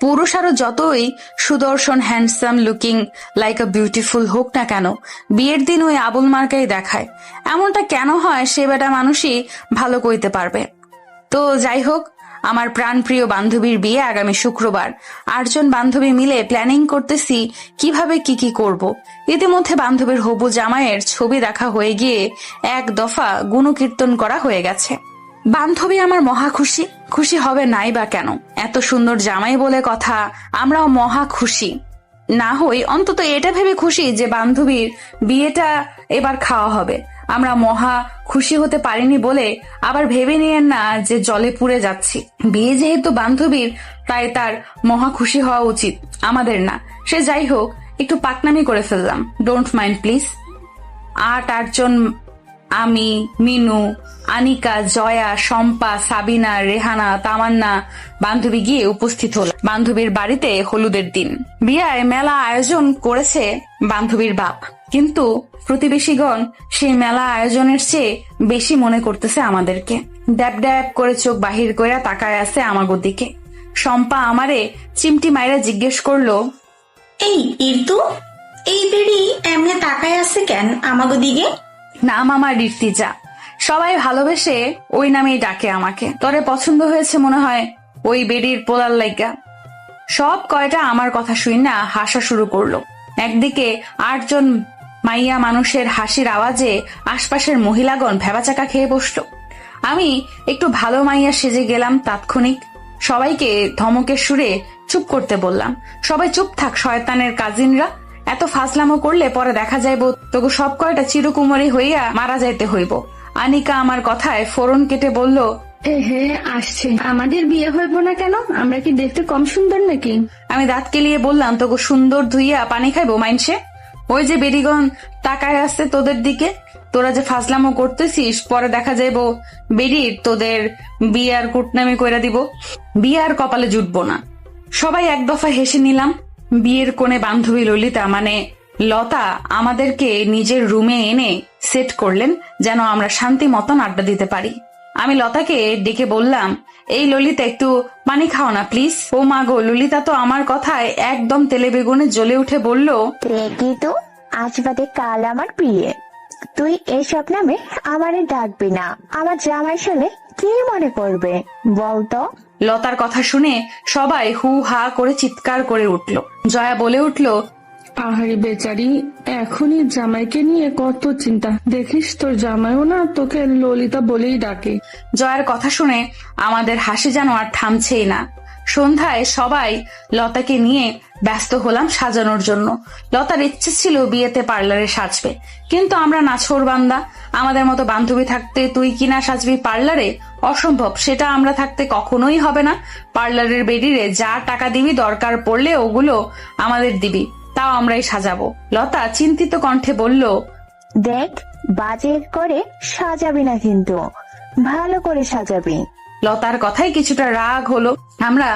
পুরুষ আরো যতই সুদর্শন handsome looking like a beautiful হোক না কেন, বিয়ের দিন ওই আবুল মার্কাই দেখায়। এমনটা কেন হয় সে বেটা মানুষই ভালো কইতে পারবে। তো যাই হোক, আমার প্রাণপ্রিয় বান্ধবীর বিয়ে আগামী শুক্রবার। 8জন বান্ধবী মিলে প্ল্যানিং করতেছি কিভাবে কি করব। ইতিমধ্যে বান্ধবীর হবু জামাইয়ের ছবি দেখা হয়ে গিয়ে এক দফা গুণকীর্তন করা হয়ে গেছে। বান্ধবী আমার মহা খুশি, খুশি হবে নাই বা কেন, এত সুন্দর জামাই বলে কথা, আমরাও মহা খুশি। না হই অন্তত এটা ভেবে খুশি যে বান্ধবীর বিয়েটা এবার খাওয়া হবে। আমরা মহা খুশি হতে পারিনি বলে আবার ভেবে নিয়েন না যে জলে পুড়ে যাচ্ছি। বিয়ে যেহেতু বান্ধবীর, তাই তার মহা খুশি হওয়া উচিত, আমাদের না। সে যাই হোক, একটু পাকনামি করে ফেললাম, ডোন্ট মাইন্ড প্লিজ। 8জন আমি, মিনু, আনিকা, জয়া, শম্পা, সাবিনা, রেহানা, তামান্না বান্ধবী গিয়ে উপস্থিত হল বান্ধবীর বাড়িতে হলুদের দিন। বিয়ায় মেলা আয়োজন করেছে বান্ধবীর বাপ, কিন্তু প্রতিবেশীগণ সেই মেলা আয়োজনের চেয়ে বেশি মনে করতেছে আমাদেরকে। ড্যাব ড্যাব করে চোখ বাহির কইরা তাকায় আছে আমাগো দিকে। শম্পা আমারে চিমটি মাইরা জিজ্ঞেস করলো, এই ইরতু, এই বেড়ি এমনি তাকায় আছে কেন আমাগো দিকে? নাম আমার ঋত্বিজা, সবাই ভালোবেসে ওই নামেই ডাকে আমাকে। তোরে পছন্দ হয়েছে মনে হয় ওই বেডির পোলার লাইগা। সব কয়টা আমার কথা শুই না হাসা শুরু করলো। একদিকে 8জন মাইয়া মানুষের হাসির আওয়াজে আশপাশের মহিলাগণ ভেবাচাকা খেয়ে বসলো। আমি একটু ভালো মাইয়া সেজে গেলাম তাৎক্ষণিক। সবাইকে ধমকের সুরে চুপ করতে বললাম। সবাই চুপ থাক শয়তানের কাজিনরা, এত ফাজলামো করলে পরে দেখা যাইব তোকে সব কয়টা চিরকুমারী হইয়া মারা যাইতে হইব। আনিকা আমার কথায় ফোরন কেটে বলল, হ্যাঁ আসছে, আমাদের বিয়ে হইব না কেন? আমরা কি দেখতে কম সুন্দর নাকি? আমি দাঁত কেলিয়ে বললাম, তোকে সুন্দর ধুইয়া পানি খাইবো মাইনসে? ওই যে বেডিগণ তাকায় আসছে তোদের দিকে, তোরা যে ফাজলামো করতেছিস পরে দেখা যাইব বেডির তোদের বিয়ার কুটনামি কইরা দিব। বিয়ার কপালে জুটবো না। সবাই এক দফা হেসে নিলাম। বিয়ের কোণে বান্ধবী ললিতা মানে লতা আমাদেরকে নিজের রুমে এনে সেট করলেন যেন আমরা শান্তি মতন আড্ডা দিতে পারি। আমি লতাকে ডেকে বললাম, এই ললিতা একটু পানি খাও না প্লিজ। ও মা গো, ললিতা তো আমার কথায় একদম তেলে বেগুনে জ্বলে উঠে বলল, রেখি তো, আজ বাদে কাল আমার বিয়ে, তুই এসব নামে আমারে ডাকবি না। আমার জামাই শুনে কি মনে করবে বলতো? লতার কথা শুনে সবাই হু হা করে চিৎকার করে উঠল। জয়া বলে উঠল, আহারে বেচারি, এখনই জামাইকে নিয়ে কত চিন্তা। দেখিস তোর জামাইও না তোকে ললিতা বলেই ডাকে। জয়ার কথা শুনে আমাদের হাসি যেন আর থামছেই না। সন্ধ্যায় সবাই লতাকে নিয়ে ব্যস্ত হলাম সাজানোর জন্য। লতার ইচ্ছে ছিল বিয়েতে পার্লারে সাজবে, কিন্তু আমরা নাছোড়বান্দা। আমাদের মতো বান্ধবী থাকতে তুই কিনা সাজবি পার্লারে? অসম্ভব, সেটা আমরা থাকতে কখনোই হবে না। পার্লারের বেডিরে যা টাকা দিবি দরকার পড়লে ওগুলো আমাদের দিবি, তাও আমরাই সাজাবো। লতা চিন্তিত কণ্ঠে বলল, দেখ, বাজেট করে সাজাবি না কিন্তু, ভালো করে সাজাবি। লতার কথায় কিছুটা রাগ হলো। আমরা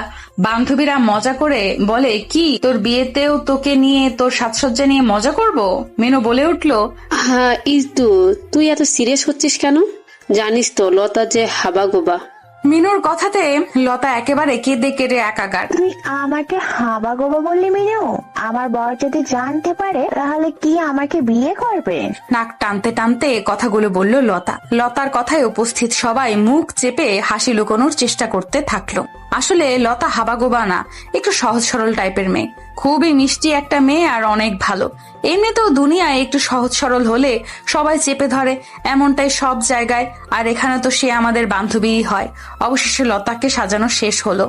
বান্ধবীরা মজা করে বলে, কি তোর বিয়েতেও তোকে নিয়ে তোর সাজসজ্জা নিয়ে মজা করব? মেনু বলে উঠল, হ্যাঁ ইজদু, তুই এত সিরিয়াস হচ্ছিস কেন? জানিস তো লতা যে হাবাগোবা। মিনুর কথাতে লতা একেবারে কেঁদে কেটে একাকার। তুই আমাকে হাবা গোবা বললি মিনু? আমার বর যদি জানতে পারে তাহলে কি আমাকে বিয়ে করবে? নাক টানতে টানতে কথাগুলো বলল লতা। লতার কথায় উপস্থিত সবাই মুখ চেপে হাসি লুকোনোর চেষ্টা করতে থাকলো। আসলে লতা হাবাগোবা না, একটু সহজ সরল টাইপের মেয়ে, খুবই মিষ্টি একটা মেয়ে আর অনেক ভালো। এমনিতেও দুনিয়ায় একটু সহজ সরল হলে সবাই চেপে ধরে, এমনটাই সব জায়গায়। আর এখানে তো সে আমাদের বান্ধবীই হয়। অবশেষে লতাকে সাজানো শেষ হলো।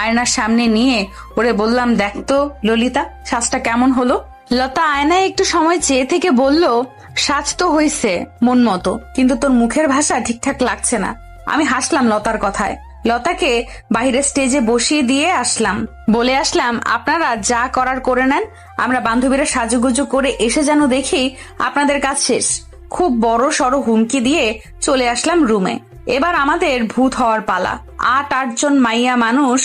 আয়নার সামনে নিয়ে ওরে বললাম, দেখ তো ললিতা, সাজটা কেমন হলো? লতা আয়নায় একটু সময় চেয়ে থেকে বলল, সাজ তো হয়েছে মন মতো, কিন্তু তোর মুখের ভাষা ঠিকঠাক লাগছে না। আমি হাসলাম লতার কথায়। লতাকে বাইরে স্টেজে বসিয়ে দিয়ে আসলাম, বলে আসলাম, আপনারা যা করার করে নেন, আমরা বান্ধবীরা সাজুগুজু করে এসে যেন দেখি আপনাদের কাজ শেষ। খুব বড় সড়ো হুমকি দিয়ে চলে আসলাম রুমে। এবার আমাদের ভূত হওয়ার পালা। 8জন মাইয়া মানুষ,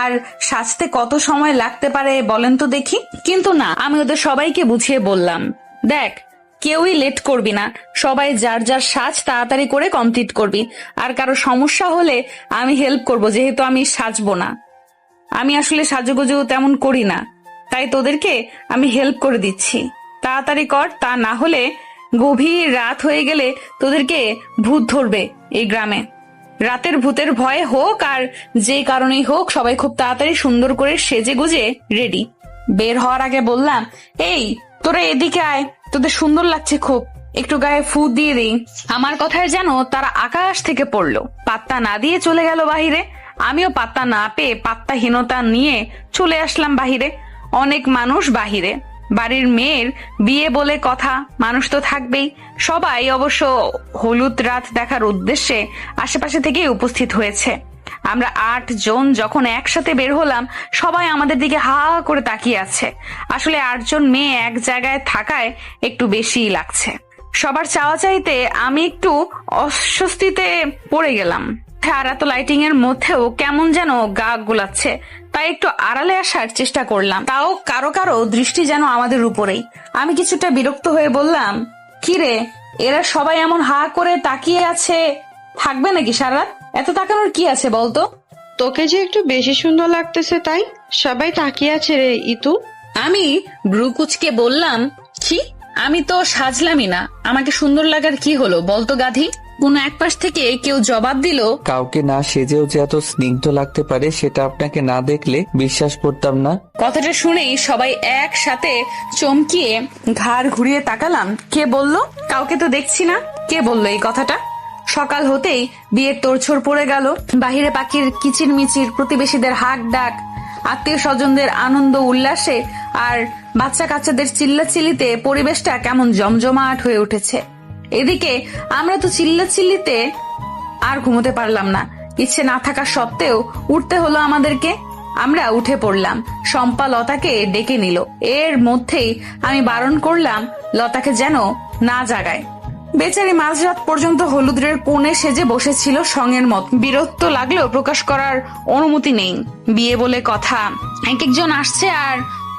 আর সাজতে কত সময় লাগতে পারে বলেন তো দেখি? কিন্তু না, আমি ওদের সবাইকে বুঝিয়ে বললাম, দেখ, কেউই লেট করবি না, সবাই যার যার সাজ তাড়াতাড়ি করে কমপ্লিট করবি। আর কারো সমস্যা হলে আমি হেল্প করব, যেহেতু আমি সাজবো না। আমি আসলে সাজুগুজু তেমন করি না, তাই তোদেরকে আমি হেল্প করে দিচ্ছি। তাড়াতাড়ি কর, তা না হলে গভীর রাত হয়ে গেলে তোদেরকে ভূত ধরবে এই গ্রামে। রাতের ভূতের ভয়ে হোক আর যে কারণেই হোক, সবাই খুব তাড়াতাড়ি সুন্দর করে সেজে গুজে রেডি। বের হওয়ার আগে বললাম, এই তোরা এদিকে আয়, তোদের সুন্দর লাগছে খুব, একটু গায়ে ফু দিয়ে দিই। আমার কথায় যেন তারা আকাশ থেকে পড়লো, পাত্তা না দিয়ে চলে গেল বাহিরে। আমিও পাত্তা না পেয়ে পাত্তাহীনতা নিয়ে চলে আসলাম বাহিরে। অনেক মানুষ বাহিরে, বাড়ির মেয়ের বিয়ে বলে কথা, মানুষ তো থাকবেই। সবাই অবশ্য হলুদ রাত দেখার উদ্দেশ্যে আশেপাশে থেকেই উপস্থিত হয়েছে। আমরা 8 জন যখন একসাথে বের হলাম, সবাই আমাদের দিকে হা করে তাকিয়ে আছে। আসলে 8 জন মেয়ে এক জায়গায় থাকায় একটু বেশিই লাগছে। সবার চাওয়া চাইতে আমি একটু অস্বস্তিতে পড়ে গেলাম। আর এত লাইটিং এর মধ্যেও কেমন যেন গা গুলাচ্ছে, তাই একটু আড়ালে আসার চেষ্টা করলাম। তাও কারো কারো দৃষ্টি যেন আমাদের উপরেই। আমি কিছুটা বিরক্ত হয়ে বললাম, কি রে, এরা সবাই এমন হা করে তাকিয়ে আছে, থাকবে নাকি সারা রাত? এত তাকানোর কি আছে বলতো? তোকে যে একটু বেশি সুন্দর লাগতেছে তাই সবাই তাকিয়ে আছে রে ইতু। আমি ব্রুকুচকে বললাম, কি, আমি তো সাজলামই না, আমাকে সুন্দর লাগার কি হলো বলতো গাধি? কোন এক পাশ থেকে কেউ জবাব দিল, কাউকে না সেজেও যে এত স্নিগ্ধ লাগতে পারে সেটা আপনাকে না দেখলে বিশ্বাস করতাম না। কথাটা শুনেই সবাই একসাথে চমকিয়ে ঘাড় ঘুরিয়ে তাকালাম। কে বলল? কাউকে তো দেখছি না। কে বলল এই কথাটা? সকাল হতেই বিয়ের তোড়জোড় পড়ে গেল। বাহিরে পাখির কিচির মিচির, প্রতিবেশীদের হাক ডাক, আত্মীয় স্বজনদের আনন্দ উল্লাসে আর বাচ্চা কাচ্চাদের চিল্লাচিল্লিতে পরিবেশটা কেমন জমজমাট হয়ে উঠেছে। এদিকে আমরা তো চিল্লাচিল্লিতে আর ঘুমোতে পারলাম না। ইচ্ছে না থাকা সত্ত্বেও উঠতে হলো আমাদেরকে। আমরা উঠে পড়লাম। শম্পা লতাকে ডেকে নিল। এর মধ্যেই আমি বারণ করলাম লতাকে যেন না জাগায়। বেচারি মাঝরাত পর্যন্ত হলুদের কোণে সেজে বসেছিল সঙ্গের মত। বিরক্ত লাগলেও প্রকাশ করার অনুমতি নেই। বিয়ে বলে কথা, এক একজন আসছে আর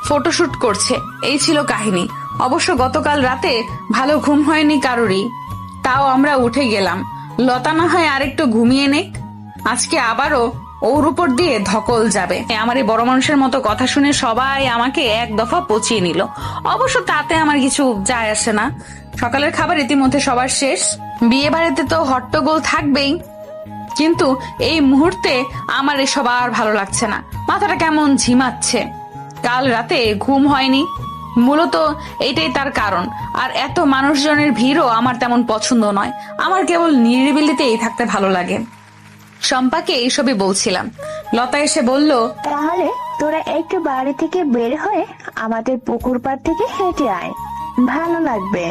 ফটোশুট করছে, এই ছিল কাহিনী। অবশ্য গতকাল রাতে ভালো ঘুম হয়নি কারোরই, তাও আমরা উঠে গেলাম। লতা না হয় আরেকটু ঘুমিয়ে নেক, আজকে আবারও ওর উপর দিয়ে ধকল যাবে। আমার এই বড় মানুষের মতো কথা শুনে সবাই আমাকে এক দফা পচিয়ে নিল। অবশ্য তাতে আমার কিছু যায় আসে না। সকালের খাবার ইতিমধ্যে সবার শেষ। বিয়ে বাড়িতে তো হট্টগোল থাকবেই, কিন্তু এই মুহূর্তে আমার এসব আর ভালো লাগছে না। মাথাটা কেমন ঝিমাচ্ছে। কাল রাতে ঘুম হয়নি, মূলত এইটাই তার কারণ। আর এত মানুষজনের ভিড়ও আমার তেমন পছন্দ নয়। আমার কেবল নিরিবিলিতেই থাকতে ভালো লাগে। শম্পাকে এইসবই বলছিলাম। লতা এসে বলল, তাহলে তোরা একটু বাড়ি থেকে বের হয়ে আমাদের পুকুর পাড় থেকে হেঁটে আয়, ভালো লাগবে।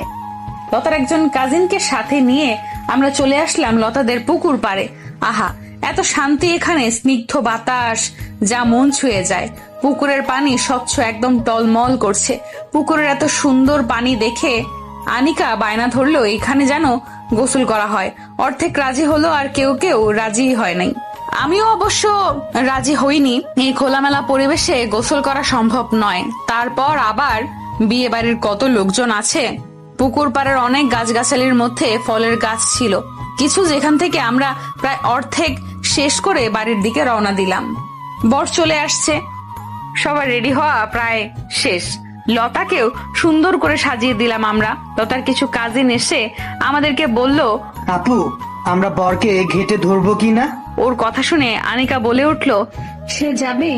লতার একজন কাজিনকে সাথে নিয়ে আমরা চলে আসলাম লতাদের পুকুর পাড়ে। আহা, এত শান্তি এখানে, স্নিগ্ধ বাতাস যা মন ছুঁয়ে যায়। পুকুরের পানি স্বচ্ছ, একদম টলমল করছে। পুকুরের এত সুন্দর পানি দেখে আনিকা বায়না ধরলো এখানে যেন গোসল করা হয়। অর্ধেক রাজি হলো আর কেউ কেউ রাজি হয় নাই। আমিও অবশ্য রাজি হইনি। এই খোলামেলা পরিবেশে গোসল করা সম্ভব নয়। তারপর আবার বিয়ে বাড়ির কত লোকজন আছে। পুকুর পাড়ের অনেক গাছগাছালির মধ্যে ফলের গাছ ছিল কিছু, যেখান থেকে আমরা প্রায় অর্ধেক শেষ করে বাড়ির দিকে রওনা দিলাম। বর চলে আসছে, সবার রেডি হওয়া প্রায় শেষ। লতাকেও সুন্দর করে সাজিয়ে দিলাম আমরা। লতার কিছু কাজিন এসে আমাদেরকে বলল, আপু, আমরা বরকে ঘেটে ধরবো কিনা? ওর কথা শুনে আনিকা বলে উঠল, সে যাবে।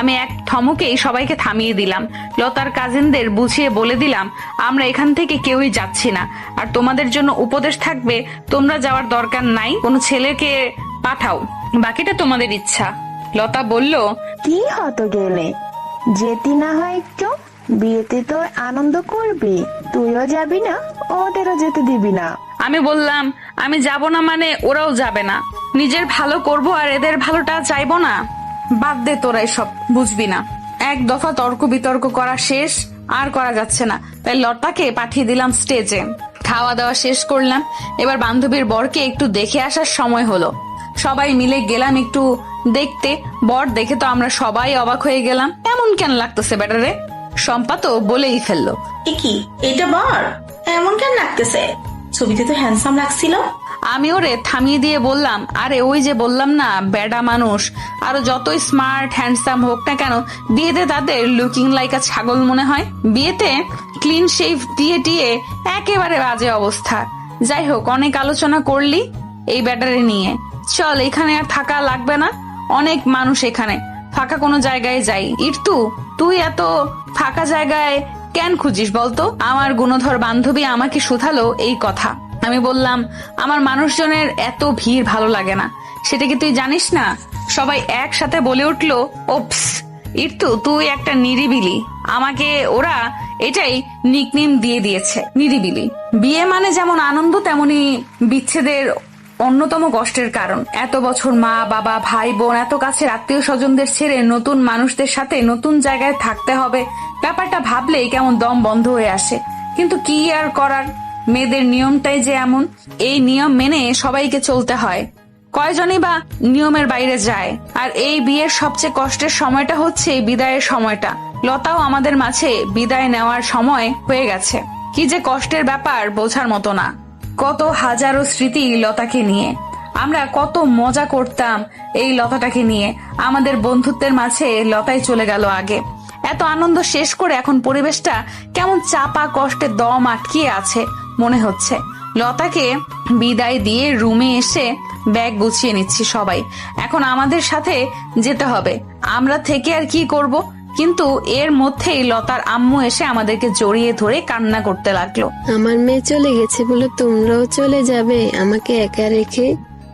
আমি এক থমকেই সবাইকে থামিয়ে দিলাম। লতার কাজিনদের বুঝিয়ে বলে দিলাম, আমরা এখান থেকে কেউই যাচ্ছি না। আর তোমাদের জন্য উপদেশ থাকবে, তোমরা যাওয়ার দরকার নাই, কোনো ছেলেকে পাঠাও, বাকিটা তোমাদের ইচ্ছা। লতা বলল, কি হতো গেলে, যেতে না হয় একটু? বিয়েতে তো আনন্দ করবি, তুইও যাবি না, ওদেরও যেতে দিবি না। আমি বললাম, আমি যাব না মানে ওরাও যাবে না। নিজের ভালো করব আর এদের ভালোটা চাইবো না? বাদ দে তোরা, এসব বুঝবি না। এক দফা তর্ক বিতর্ক করা শেষ, আর করা যাচ্ছে না, তাই লতাকে পাঠিয়ে দিলাম স্টেজে। খাওয়া দাওয়া শেষ করলাম। এবার বান্ধবীর বরকে একটু দেখে আসার সময় হলো। সবাই মিলে গেলাম একটু দেখতে। বর দেখে তো আমরা সবাই অবাক হয়ে গেলাম। এমন কেন লাগতেছে বেটারে? শম্পা তো বলেই ফেললো, কি এটা বর? এমন কেন লাগতেছে? ছবিতে তো হ্যান্ডসাম লাগছিল। আমি ওরে থামিয়ে দিয়ে বললাম, আরে ওই যে বললাম না, বেডা মানুষ আরো যতই স্মার্ট হ্যান্ডসাম হোক না কেন, বিয়েতে তাদের লুকিং লাইক আ ছাগল মনে হয়। বিয়েতে ক্লিন শেভ দিয়ে টিয়ে একেবারে বাজে অবস্থা। যাই হোক, অনেক আলোচনা করলি এই ব্যাটারে নিয়ে, চল এখানে আর থাকা লাগবে না, অনেক মানুষ এখানে, ফাঁকা কোনো জায়গায় যাই। ইরতু, তুই এত ফাঁকা জায়গায় কেন খুঁজিস বলতো? আমার গুণধর বান্ধবী আমাকে শুধালো এই কথা। আমি বললাম, আমার মানুষজনের এত ভিড় ভালো লাগে না, সেটা কি তুই জানিস না? সবাই একসাথে বলে উঠলো, ওপস ইরতু তুই একটা নিরিবিলি। আমাকে ওরা এটাই নিকনেম দিয়ে দিয়েছে, নিরিবিলি। বিয়ে মানে যেমন আনন্দ, তেমনি বিচ্ছেদের অন্যতম কষ্টের কারণ। এত বছর মা বাবা ভাই বোন এত কাছের আত্মীয় স্বজনদের ছেড়ে নতুন মানুষদের সাথে নতুন জায়গায় থাকতে হবে, ব্যাপারটা ভাবলেই কেমন দম বন্ধ হয়ে আসে। কিন্তু কি আর করার, মেয়েদের নিয়মটাই যে এমন, এই নিয়ম মেনে সবাইকে চলতে হয়। কয়জনই বা নিয়মের বাইরে যায়। আর এই বিয়ের সবচেয়ে কষ্টের সময়টা হচ্ছে বিদায়ের সময়টা। লতাও আমাদের মাঝে বিদায় নেওয়ার সময় হয়ে গেছে। কি যে কষ্টের ব্যাপার বোঝার মতো না। কত হাজারো স্মৃতি লতাকে নিয়ে, আমরা কত মজা করতাম এই লতাটাকে নিয়ে। আমাদের বন্ধুত্বের মাঝে লতাই চলে গেল আগে। এত আনন্দ শেষ করে এখন পরিবেশটা কেমন চাপা কষ্টে দম আটকিয়ে আছে মনে হচ্ছে। লতাকে বিদায় দিয়ে রুমে এসে ব্যাগ গুছিয়ে নিচ্ছি সবাই। এখন আমাদের সাথে যেতে হবে, আমরা থেকে আর কি করব। কিন্তু এর মধ্যেই লতার আম্মু এসে আমাদেরকে জড়িয়ে ধরে কান্না করতে লাগলো। আমার মেয়ে চলে গেছে বলে তোমরাও চলে যাবে আমাকে একা রেখে?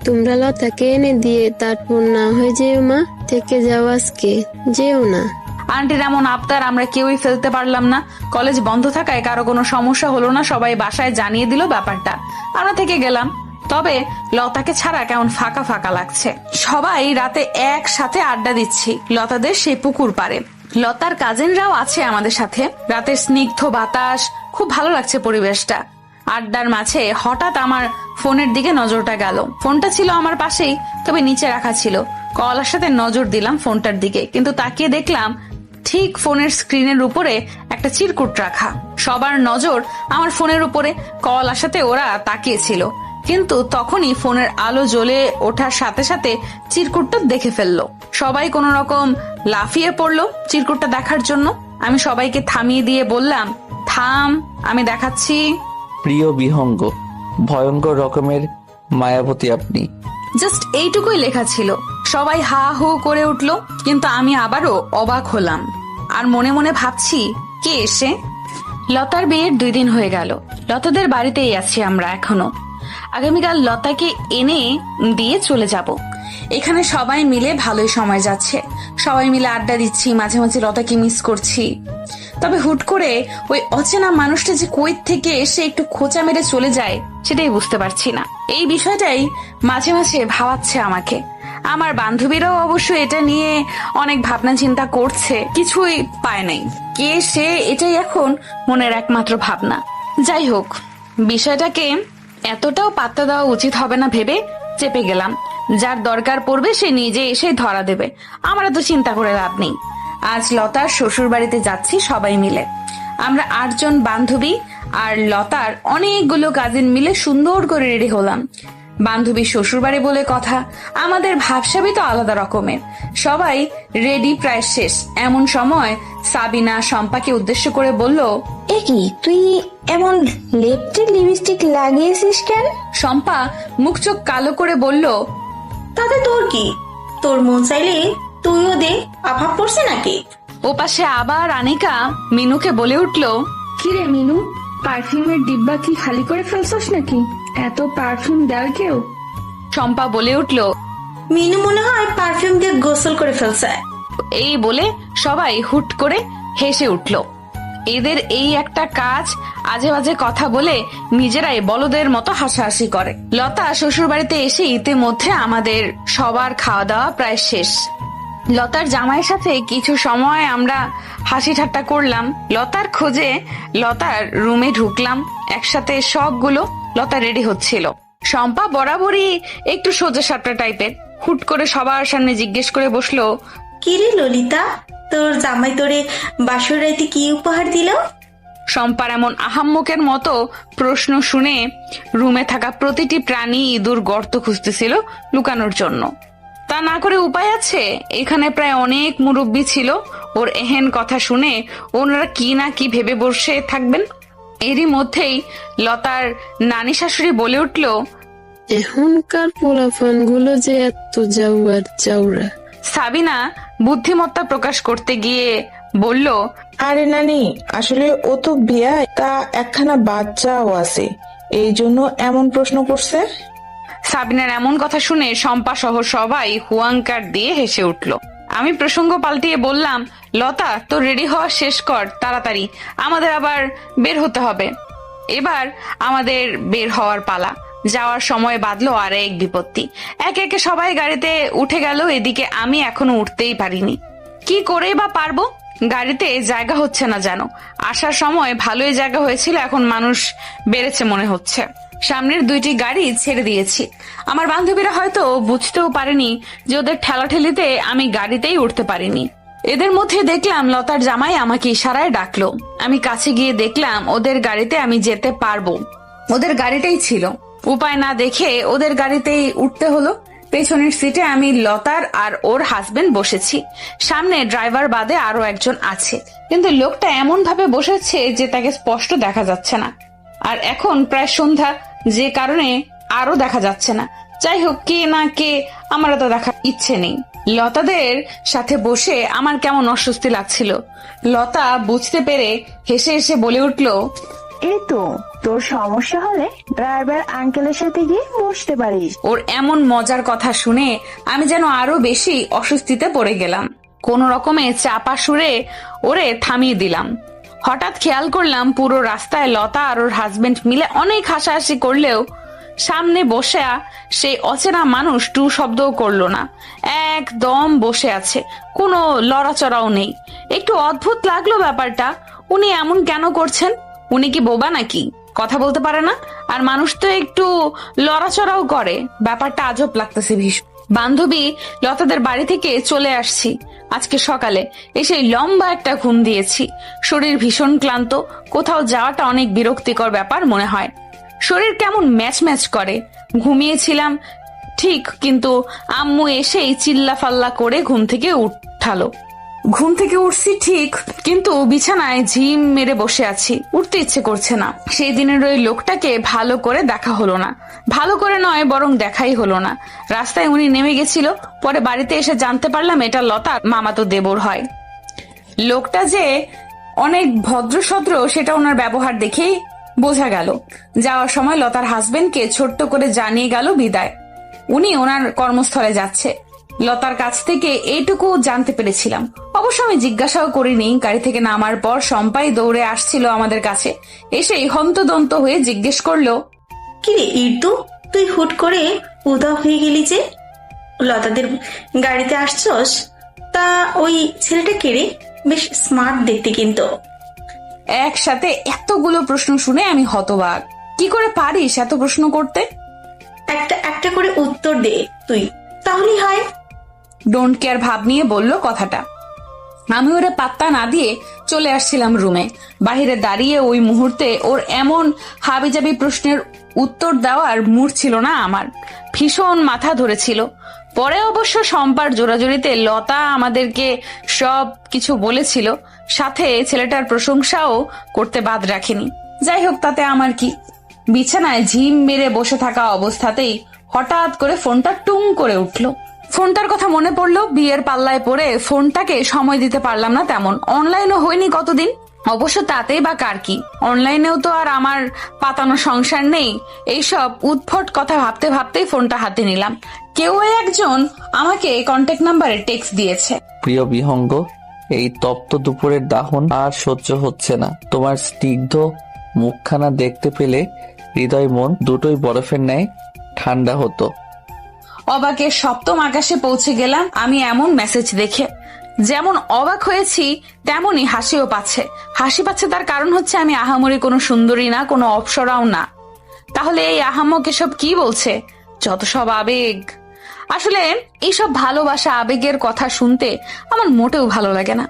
তোমরা লতাকে এনে দিয়ে তারপর না হয়ে যেও মা, থেকে যাও আজকে, যেও না। আন্টির এমন আবদার আমরা কেউই ফেলতে পারলাম না। কলেজ বন্ধ থাকায় কারো কোনো সমস্যা হলো না, সবাই বাসায় জানিয়ে দিল ব্যাপারটা। আমরা থেকে গেলাম। তবে লতাকে ছাড়া কেমন ফাঁকা ফাঁকা লাগছে। সবাই রাতে একসাথে আড্ডা দিচ্ছি লতাদের সেই পুকুর পাড়ে। লতার কাজিনরাও আছে আমাদের সাথে। রাতের স্নিগ্ধ বাতাস, খুব ভালো লাগছে পরিবেশটা। আড্ডার মাঝে হঠাৎ আমার ফোনের দিকে নজরটা গেল। ফোনটা ছিল আমার পাশেই, তবে নিচে রাখা ছিল। কলার সাথে নজর দিলাম ফোনটার দিকে, কিন্তু তাকিয়ে দেখলাম ঠিক ফোনের স্ক্রিনের উপরে একটা চিরকুট রাখা। সবার নজর আমার ফোনের উপরে, কলার সাথে ওরা তাকিয়েছিল। কিন্তু তখনই ফোনের আলো জ্বলে ওঠার সাথে সাথে চিরকুটটা দেখে ফেললো। সবাই কোনো রকম লাফিয়ে পড়লো চিরকুটটা দেখার জন্য। আমি সবাইকে থামিয়ে দিয়ে বললাম, থাম, আমি দেখাচ্ছি। প্রিয় বিহঙ্গ, ভয়ঙ্কর রকমের মায়াবতী আপনি। জাস্ট এইটুকুই লেখা ছিল। সবাই হা হু করে উঠলো, কিন্তু আমি আবারও অবাক হলাম। আর মনে মনে ভাবছি, কে এসে? লতার বিয়ের 2 দিন হয়ে গেল। লতাদের বাড়িতেই আছি আমরা এখনো। আগামীকাল লতাকে এনে দিয়ে চলে যাব। এখানে সবাই মিলে ভালোই সময় যাচ্ছে। সবাই মিলে আড্ডা দিচ্ছি, মাঝে মাঝে লতাকে মিস করছি। তবে হুট করে ওই অচেনা মানুষটা যে কই থেকে এসে একটু খোঁচা মেরে চলে যায়, সেটাই বুঝতে পারছি না। এই বিষয়টাই মাঝে মাঝে ভাবাচ্ছে আমাকে। আমার বান্ধবীরাও অবশ্য এটা নিয়ে অনেক ভাবনা চিন্তা করছে, কিছুই পায় নাই। কে সে, এটাই এখন মনের একমাত্র ভাবনা। যাই হোক, বিষয়টাকে এতটাও পাত্তা দেওয়া উচিত হবে না ভেবে চেপে গেলাম। যার দরকার পড়বে সে নিজে এসে ধরা দেবে, আমরা তো চিন্তা করে লাভ নেই। আজ লতার শ্বশুর বাড়িতে যাচ্ছি সবাই মিলে। আমরা 8 জন বান্ধবী আর লতার অনেকগুলো কাজিন মিলে সুন্দর করে রেডি হলাম। বান্ধবীর শ্বশুর বাড়ি বলে কথা, আমাদের ভাবসাবি তো আলাদা রকমের। সবাই রেডি প্রায় শেষ। এমন সময় সাবিনা শম্পাকে উদ্দেশ্য করে বলল, কি তুই এমন লিপস্টিক লাগিয়েছিস কেন? শম্পা মুখ চোখ কালো করে বলল, তাতে তোর কি? তোর মন চাইলে তুইও দে, অভাব পড়ছে নাকি? ও পাশে আবার আনিকা মিনুকে বলে উঠল, কিরে মিনু, পারফিউমের ডিব্বা কি খালি করে ফেলছস নাকি? এত পারফিউম দেয় কেউ? শম্পা বলে উঠল, মিনু মনে হয় পারফিউম দিয়ে গোসল করে ফেলছে। এই বলে সবাই হুট করে হেসে উঠল। এদের এই একটা কাজ, আজে বাজে কথা বলে নিজেরাই বলদের মতো হাসাহাসি করে। লতা শ্বশুর বাড়িতে এসে ইতিমধ্যে আমাদের সবার খাওয়া দাওয়া প্রায় শেষ। লতার জামাইয়ের সাথে কিছু সময় আমরা হাসি ঠাট্টা করলাম। লতার খোঁজে লতার রুমে ঢুকলাম। একসাথে সবগুলো লতা রেডি হচ্ছিল। শম্পা বরাবরই একটু সোজা সাপটা টাইপের। হুট করে সবার সামনে জিজ্ঞেস করে বসলো, কিরে ললিতা, তোর জামাই তোরে বাসর রাইতে কি উপহার দিল? শম্পার এমন আহাম্মকের মতো প্রশ্ন শুনে রুমে থাকা প্রতিটি প্রাণী ইঁদুর গর্ত খুঁজতেছিল লুকানোর জন্য। তা না করে উপায় আছে? এখানে প্রায় অনেক মুরব্বী ছিল, ওর এহেন কথা শুনে ওনারা কি না কি ভেবে বসে থাকবেন। এরই মধ্যেই লতার নানি শাশুড়ি বলে উঠল, এখনকার পোলাপান গুলো যে এত জাউয়ার জাউরা। সাবিনা বুদ্ধিমত্তা প্রকাশ করতে গিয়ে বলল, আরে নানি, আসলে ও তো বিয়া, তা একখানা বাচ্চাও আছে, এই জন্য এমন প্রশ্ন করছে। সাবিনার এমন কথা শুনে শম্পা সহ সবাই হুয়াঙ্কার দিয়ে হেসে উঠল। আমি প্রসঙ্গ পাল্টিয়ে বললাম, লতা তোর রেডি হওয়া শেষ কর তাড়াতাড়ি, আমাদের আবার বের হতে হবে। এবার আমাদের বের হওয়ার পালা। যাওয়ার সময় বাঁধলো আর এক বিপত্তি। একে একে সবাই গাড়িতে উঠে গেল, এদিকে আমি এখনো উঠতেই পারিনি। কি করে বা পারবো? গাড়িতে জায়গা হচ্ছে না যেন। আসার সময় ভালোই জায়গা হয়েছিল, এখন মানুষ বেড়েছে মনে হচ্ছে। সামনের দুইটি গাড়ি ছেড়ে দিয়েছি। আমার বান্ধবীরা হয়তো বুঝতেও পারেনি যে ওদের ঠেলাঠেলিতে আমি গাড়িতেই উঠতে পারিনি। এদের মধ্যে দেখলাম লতার জামাই আমাকে ইশারায় ডাকলো। আমি কাছে গিয়ে দেখলাম ওদের গাড়িতে আমি যেতে পারবো, ওদের গাড়িটাই ছিল। উপায় না দেখে ওদের গাড়িতেই উঠতে হলো। পেছনের সিটে আমি, লতার আর ওর হাজবেন্ড বসেছি। সামনে ড্রাইভার বাদে আরো একজন আছে, কিন্তু লোকটা এমন ভাবে বসেছে যে তাকে স্পষ্ট দেখা যাচ্ছে না। আর এখন প্রায় সন্ধ্যা, যে কারণে আরো দেখা যাচ্ছে না। যাই হোক, কে না কে আমার তো দেখার ইচ্ছে নেই। লতাদের সাথে বসে আমার কেমন অস্বস্তি লাগছিল। লতা বুঝতে পেরে হেসে হেসে বলে উঠল, এই তো, তোর সমস্যা হলে ড্রাইভার আঙ্কেলের সাথে গিয়ে বসতে পারিস। ওর এমন মজার কথা শুনে আমি যেন আরো বেশি অস্বস্তিতে পড়ে গেলাম। কোন রকমে চাপা সুরে ওরে থামিয়ে দিলাম। হঠাৎ খেয়াল করলাম পুরো রাস্তায় লতা আর ওর হাজবেন্ড মিলে অনেক হাসাহাসি করলেও সামনে বসে সেই অচেনা মানুষ টু শব্দও করলো না, একদম বসে আছে, কোনো লড়াচড়াও নেই। একটু অদ্ভুত লাগলো ব্যাপারটা। উনি এমন কেন করছেন? উনি কি বোবা নাকি? কথা বলতে পারে না? আর মানুষ তো একটু লড়াচড়াও করে। ব্যাপারটা আজব লাগতেছে ভীষণ। বান্ধবী লতাদের বাড়ি থেকে চলে আসছি আজকে সকালে। এসে লম্বা একটা ঘুম দিয়েছি। শরীর ভীষণ ক্লান্ত। কোথাও যাওয়াটা অনেক বিরক্তিকর ব্যাপার মনে হয়। শরীর কেমন ম্যাচ ম্যাচ করে। ঘুমিয়েছিলাম ঠিক, কিন্তু আম্মু এসেই চিল্লাফাল্লা করে ঘুম থেকে উঠালো। ঘুম থেকে উঠছি ঠিক, কিন্তু বিছানায় ঝিম মেরে বসে আছি, উঠতে ইচ্ছে করছে না। সেই দিনের ওই লোকটাকে ভালো করে দেখা হলো না। ভালো করে নয়, বরং দেখাই হলো না। রাস্তায় উনি নেমে গেছিল, পরে বাড়িতে এসে জানতে পারলাম এটা লতার মামাতো দেবর হয়। লোকটা যে অনেক ভদ্রসদ্র সেটা ওনার ব্যবহার দেখেই বোঝা গেল। যাওয়ার সময় লতার হাজবেন্ডকে ছোট্ট করে জানিয়ে গেল বিদায়। উনি ওনার কর্মস্থলে যাচ্ছে। লতার কাছ থেকে এইটুকু জানতে পেরেছিলাম। অবশ্য আমি জিজ্ঞাসাও করিনি। গাড়ি থেকে নামার পর শম্পাই দৌড়ে আসছিল আমাদের কাছে। এসেই হন্তদন্ত হয়ে জিজ্ঞেস করলো, কিরে ইর্তু, তুই হুট করে উদাও হয়ে গেলি যে? লতাদের গাড়িতে আসছস? তা ওই ছেলেটা কে রে? বেশ স্মার্ট দেখতে কিন্তু। একসাথে এতগুলো প্রশ্ন শুনে আমি হতবাক। কি করে পারিস এত প্রশ্ন করতে? একটা একটা করে উত্তর দে তুই, তাহলেই হয়। ডোন্ট কেয়ার ভাব নিয়ে বলল কথাটা। আমি ওরে পাত্তা না দিয়ে চলে আসছিলাম রুমে। বাহিরে দাঁড়িয়ে ওই মুহূর্তে ওর এমন হাবিজাবি প্রশ্নের উত্তর দেওয়ার মুড ছিল না আমার। ভীষণ মাথা ধরেছিল। পরে অবশ্য শম্পার জোরাজোরিতে লতা আমাদেরকে সব কিছু বলেছিল, সাথে ছেলেটার প্রশংসাও করতে বাদ রাখেনি। যাই হোক, তাতে আমার কি। বিছানায় ঝিম মেরে বসে থাকা অবস্থাতেই হঠাৎ করে ফোনটা টুং করে উঠলো। ফোনটার কথা মনে পড়লো। বিয়ের পাল্লায় পড়ে ফোনটাকে সময় দিতে পারলাম না তেমন। অনলাইনও হয়নি কতদিন। অবশ্য তাতেই বা কার কি, অনলাইনেও তো আর আমার পাতানো সংসার নেই। এইসব উদ্ভট কথা ভাবতে ভাবতেই ফোনটা হাতে নিলাম। কেউ একজন আমাকে কন্ট্যাক্ট নাম্বারে টেক্সট দিয়েছে। প্রিয় বিহঙ্গ, এই তপ্ত দুপুরের দাহন আর সহ্য হচ্ছে না। তোমার স্নিগ্ধ মুখখানা দেখতে পেলে হৃদয় মন দুটোই বরফের ন্যায় ঠান্ডা হতো। অবাকের সপ্তম আকাশে পৌঁছে গেলাম আমি এমন মেসেজ দেখে। যেমন অবাক হয়েছি তেমনই হাসিও পাচ্ছে। হাসি পাচ্ছে তার কারণ হচ্ছে আমি আহামরি কোনো সুন্দরী না, কোনো অপ্সরাও না। তাহলে এই আহাম্মক এসব কি বলছে? যত সব আবেগ। আসলে এইসব ভালোবাসা আবেগের কথা শুনতে আমার মোটেও ভালো লাগে না।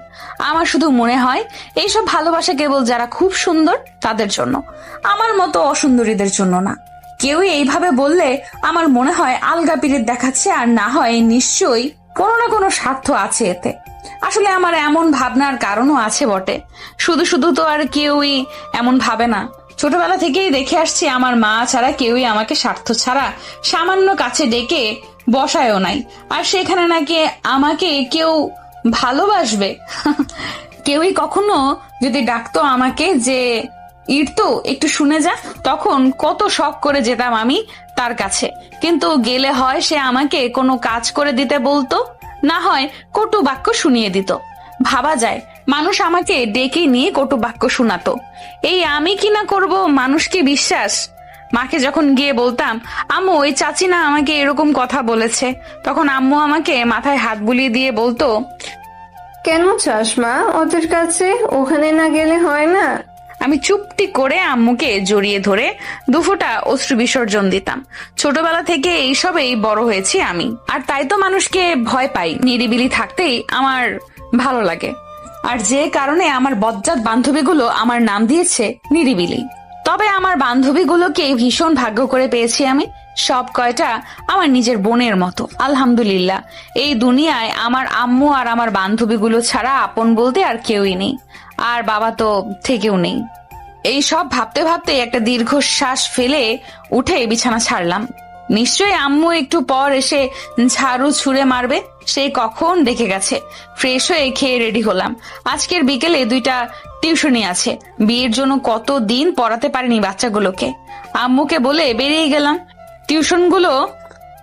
আমার শুধু মনে হয় এইসব ভালোবাসা কেবল যারা খুব সুন্দর তাদের জন্য, আমার মতো অসুন্দরীদের জন্য না। কেউই এইভাবে বললে আমার মনে হয় আলগা পিরিত দেখাচ্ছে, আর না হয় নিশ্চয়ই কোনো না কোনো স্বার্থ আছে এতে। আসলে আমার এমন ভাবনার কারণও আছে বটে, শুধু শুধু তো আর কেউই এমন ভাবে না। ছোটবেলা থেকেই দেখে আসছি আমার মা ছাড়া কেউই আমাকে স্বার্থ ছাড়া সামান্য কাছে ডেকে বসায়ও নাই, আর সেখানে নাকি আমাকে কেউ ভালোবাসবে। কেউই কখনো যদি ডাকতো আমাকে যে ইরতু একটু শুনে যা, তখন কত শখ করে যেতাম আমি তার কাছে। কিন্তু গেলে হয় সে আমাকে কোনো কাজ করে দিতে বলতো, না হয় কটু বাক্য শুনিয়ে দিত। ভাবা যায় মানুষ আমাকে ডেকে নিয়ে কটু বাক্য শোনাতো, এই আমি কি না করবো মানুষকে বিশ্বাস। মাকে যখন গিয়ে বলতাম আম্মু ওই চাচি না আমাকে এরকম কথা বলেছে, তখন আম্মু আমাকে মাথায় হাত বুলিয়ে দিয়ে বলতো, কেন চাস মা ওদের কাছে? ওখানে না গেলে হয় না? আমি চুপটি করে আম্মুকে জড়িয়ে ধরে দুফোঁটা অশ্রু বিসর্জন দিতাম। ছোটবেলা থেকে এইসবেই বড় হয়েছি আমি, আর তাই তো মানুষকে ভয় পাই। নিরিবিলি থাকতেই আমার ভালো লাগে, আর যে কারণে আমার বজ্জাত বান্ধবীগুলো আমার নাম দিয়েছে নিরিবিলি। তবে আমার বান্ধবীগুলোকে ভীষণ ভাগ্য করে পেয়েছি আমি, সব কয়টা আমার নিজের বোনের মতো। আলহামদুলিল্লাহ, এই দুনিয়ায় আমার আম্মু আর আমার বান্ধবীগুলো ছাড়া আপন বলতে আর কেউই নেই, আর বাবা তো থেকেও নেই। এই সব ভাবতে ভাবতে একটা দীর্ঘশ্বাস ফেলে উঠে বিছানা ছাড়লাম। নিশ্চয়ই আম্মু একটু পর এসে ঝাড়ু ছুঁড়ে মারবে, সেই কখন দেখে গেছে। ফ্রেশ হয়ে খেয়ে রেডি হলাম। আজকের বিকেলে 2টা টিউশনি আছে, বিয়ের জন্য কত দিন পড়াতে পারিনি বাচ্চাগুলোকে। আম্মুকে বলে বেরিয়ে গেলাম। টিউশনগুলো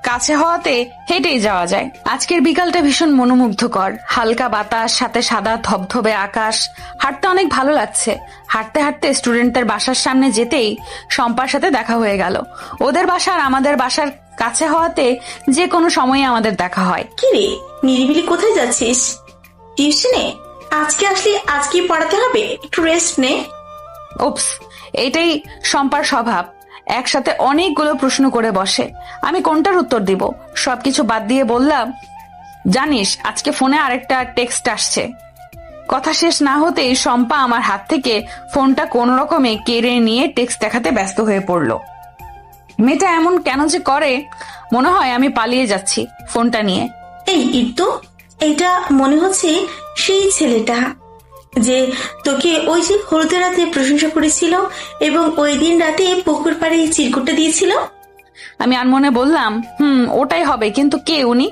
কাছে হওয়াতে হেঁটেই যাওয়া যায়। আজকের বিকালটা ভীষণ মনোমুগ্ধকর, হালকা বাতাস, সাথে সাদা ধবধবে আকাশ। হাঁটতে অনেক ভালো লাগছে। হাঁটতে হাঁটতে স্টুডেন্টদের বাসার সামনে যেতেই শম্পার সাথে দেখা হয়ে গেল। ওদের বাসা আর আমাদের বাসার কাছে হওয়াতে যে কোনো সময়ে আমাদের দেখা হয়। কি রে নিরিবিলি, কোথায় যাচ্ছিস? টিউশনে? আজকে আসলি আজকেই পড়াতে হবে, একটু রেস্ট নে। ওপস, এইটাই শম্পার স্বভাব, একসাথে অনেকগুলো প্রশ্ন করে বসে। আমি কোনটার উত্তর দিব? সবকিছু বাদ দিয়ে বললাম, জানিস আজকে ফোনে আরেকটা টেক্সট আসছে। কথা শেষ না হতেই শম্পা আমার হাত থেকে ফোনটা কোন রকমে কেড়ে নিয়ে টেক্সট দেখাতে ব্যস্ত হয়ে পড়ল। মেয়েটা এমন কেন যে করে, মনে হয় আমি পালিয়ে যাচ্ছি ফোনটা নিয়ে। এই ইরতু, এটা মনে হচ্ছে সেই ছেলেটা যে তোকে ওই যে হলুদের রাতে প্রশংসা করেছিল এবং ওই দিন রাতে পুকুর পাড়ে চিরকুটটা দিয়েছিল। আমি আনমনে বললাম, ওটাই হবে, কিন্তু কে উনি?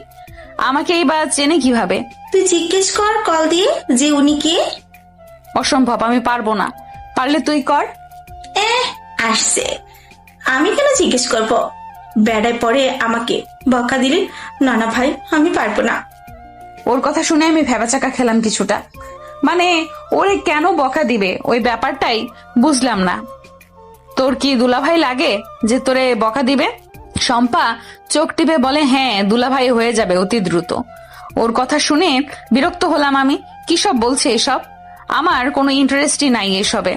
আমাকে এইবার চেনে কিভাবে? তুই জিজ্ঞেস কর কল দিয়ে যে উনি কে। অসম্ভব, আমি পারবো না। পারলে তুই কর। আসছে, আমি কেন জিজ্ঞেস করব? বেড়ায় পরে আমাকে বকা দিলে। না না ভাই, আমি পারবো না। ওর কথা শুনে আমি ভেবাচাকা খেলাম কিছুটা। মানে ওরে কেন বকা দিবে, ওই ব্যাপারটাই বুঝলাম না। তোর কি দুলাভাই লাগে যে তোরে বকা দিবে? শম্পা চোখ টিপে বলে, হ্যাঁ দুলাভাই হয়ে যাবে অতি দ্রুত। ওর কথা শুনে বিরক্ত হলাম আমি। কি সব বলছে এসব? আমার কোনো ইন্টারেস্টই নাই এসবে,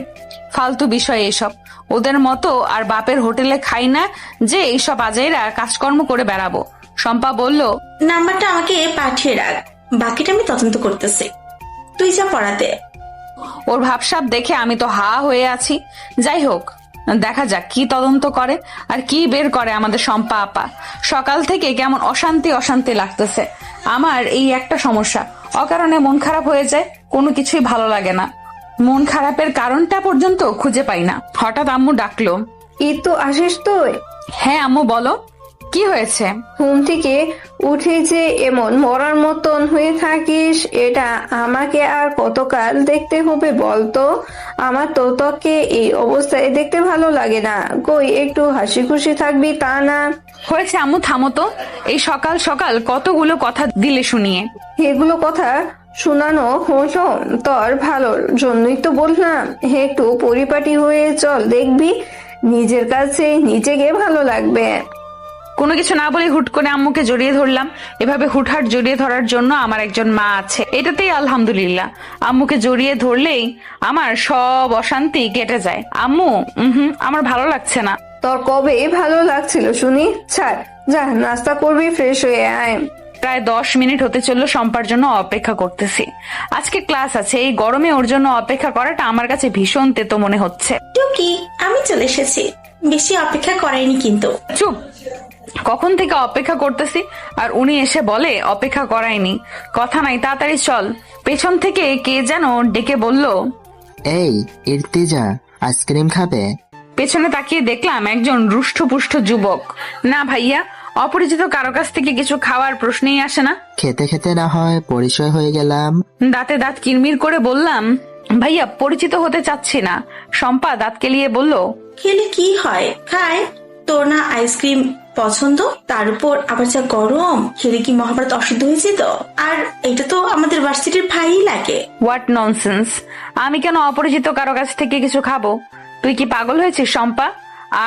ফালতু বিষয় এসব। ওদের মতো আর বাপের হোটেলে খাই না যে এইসব আজাইরা কাজকর্ম করে বেড়াবো। শম্পা বলল, নাম্বারটা আমাকে পাঠিয়ে রাখ, বাকিটা আমি তদন্ত করতেছি, তুই যা পড়াতে। ওর ভাবসাব দেখে আমি তো হা হয়ে আছি। যাই হোক, দেখা যাক কি তদন্ত করে আর কি বের করে আমাদের শম্পা আপা। সকাল থেকে কেমন অশান্তি অশান্তি লাগতেছে। আমার এই একটা সমস্যা, অকারণে মন খারাপ হয়ে যায়, কোনো কিছুই ভালো লাগে না। মন খারাপের কারণটা পর্যন্ত খুঁজে পাই না। হঠাৎ আম্মু ডাকলো, ইরতু আসিস তুই? হ্যাঁ আম্মু বলো, কি হয়েছে? ঘুম থেকে উঠে যে এমন মরার মতন হয়ে থাকিস, এটা আমাকে আর কতকাল দেখতে হবে বলতো? আমার তো তোকে এই অবস্থায় দেখতে ভালো লাগে না। কই একটু হাসি খুশি থাকবি তা না। হয়েছে আম্মু, থামো তো। এই সকাল সকাল কতগুলো কথা দিলে শুনিয়ে। এগুলো কথা শোনানো হলো তোর ভালোর জন্যই তো বললাম, একটু পরিপাটি হয়ে চল, দেখবি নিজের কাছে নিজেকে ভালো লাগবে। কোনো কিছু না বলে হুট করে আম্মুকে জড়িয়ে ধরলাম। এভাবে হুটহাট জড়িয়ে ধরার জন্য আমার একজন মা আছে, এটাতেই আলহামদুলিল্লাহ। আম্মুকে জড়িয়ে ধরলেই আমার সব অশান্তি কেটে যায়। আম্মু, আমার ভালো লাগছে না। তোর কবে ভালো লাগছিল শুনি? ছাড়, যা নাস্তা করবি, ফ্রেশ হয়ে আয়। প্রায় 10 মিনিট হতে চললো সম্পার জন্য অপেক্ষা করতেছি। আজকে ক্লাস আছে, এই গরমে ওর জন্য অপেক্ষা করাটা আমার কাছে ভীষণ তেতো মনে হচ্ছে। টুকি, আমি চলে এসেছি, বেশি অপেক্ষা করাইনি কিন্তু। চুপ, কখন থেকে অপেক্ষা করতেছি আর উনি এসে বলে অপেক্ষা করায়নি। কথা নাই, তাড়াতাড়ি চল। পেছন থেকে কে যেন ডেকে বলল, এই ইর্তিজা, আইসক্রিম খাবে? পেছনে তাকিয়ে দেখলাম একজন রুষ্টপুষ্ট যুবক। না ভাইয়া, অপরিচিত কারো কাছ থেকে কিছু খাওয়ার প্রশ্নই আসে না। খেতে খেতে না হয় পরিচয় হয়ে গেলাম। দাঁতে দাঁত কিরমির করে বললাম, ভাইয়া পরিচিত হতে চাচ্ছি না। শম্পা দাঁত কেলিয়ে বলল, খেলে কি হয়, খায়। তোর না আইসক্রিম পছন্দ, তার উপর আবার যা গরম, খেলে কি মহাভারত অশুদ্ধ হয়েছে তো? আর এটা তো আমাদের ভার্সিটির ভাই লাগে। What nonsense! আমি কেন অপরিচিত কারো কাছ থেকে কিছু খাবো? তুই কি পাগল হয়েছিস শম্পা?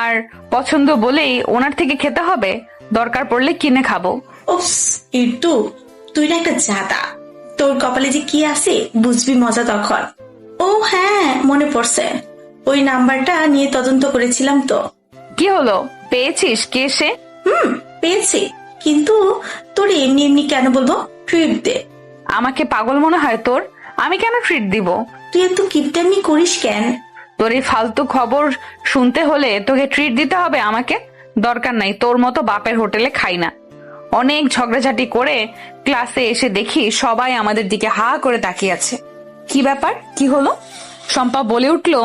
আর পছন্দ বলেই ওনার থেকে খেতে হবে? দরকার পড়লে কিনে খাবো। উফস ইটু, তুই না একটা জাতা। তোর কপালে যে কি আছে বুঝবি মজা তখন। ও হ্যাঁ, মনে পড়ছে, ওই নাম্বারটা নিয়ে তদন্ত করেছিলাম তো। কি হলো, পেয়েছিস? কে সে? পেয়েছি, কিন্তু তোর এমনি এমনি কেন বলবো? ট্রিট দে। আমাকে পাগল মনে হয় তোর? আমি কেন ট্রিট দিব? তুই এত কিপটামি করিস কেন? তোর এই ফালতু খবর শুনতে হলে তোকে ট্রিট দিতে হবে আমাকে? দরকার নাই, তোর মতো বাপের হোটেলে খাই না। অনেক ঝগড়াঝাটি করে ক্লাসে এসে দেখি সবাই আমাদের দিকে হা করে তাকিয়ে আছে। কি ব্যাপার, কি হলো? শম্পা বলে উঠলো,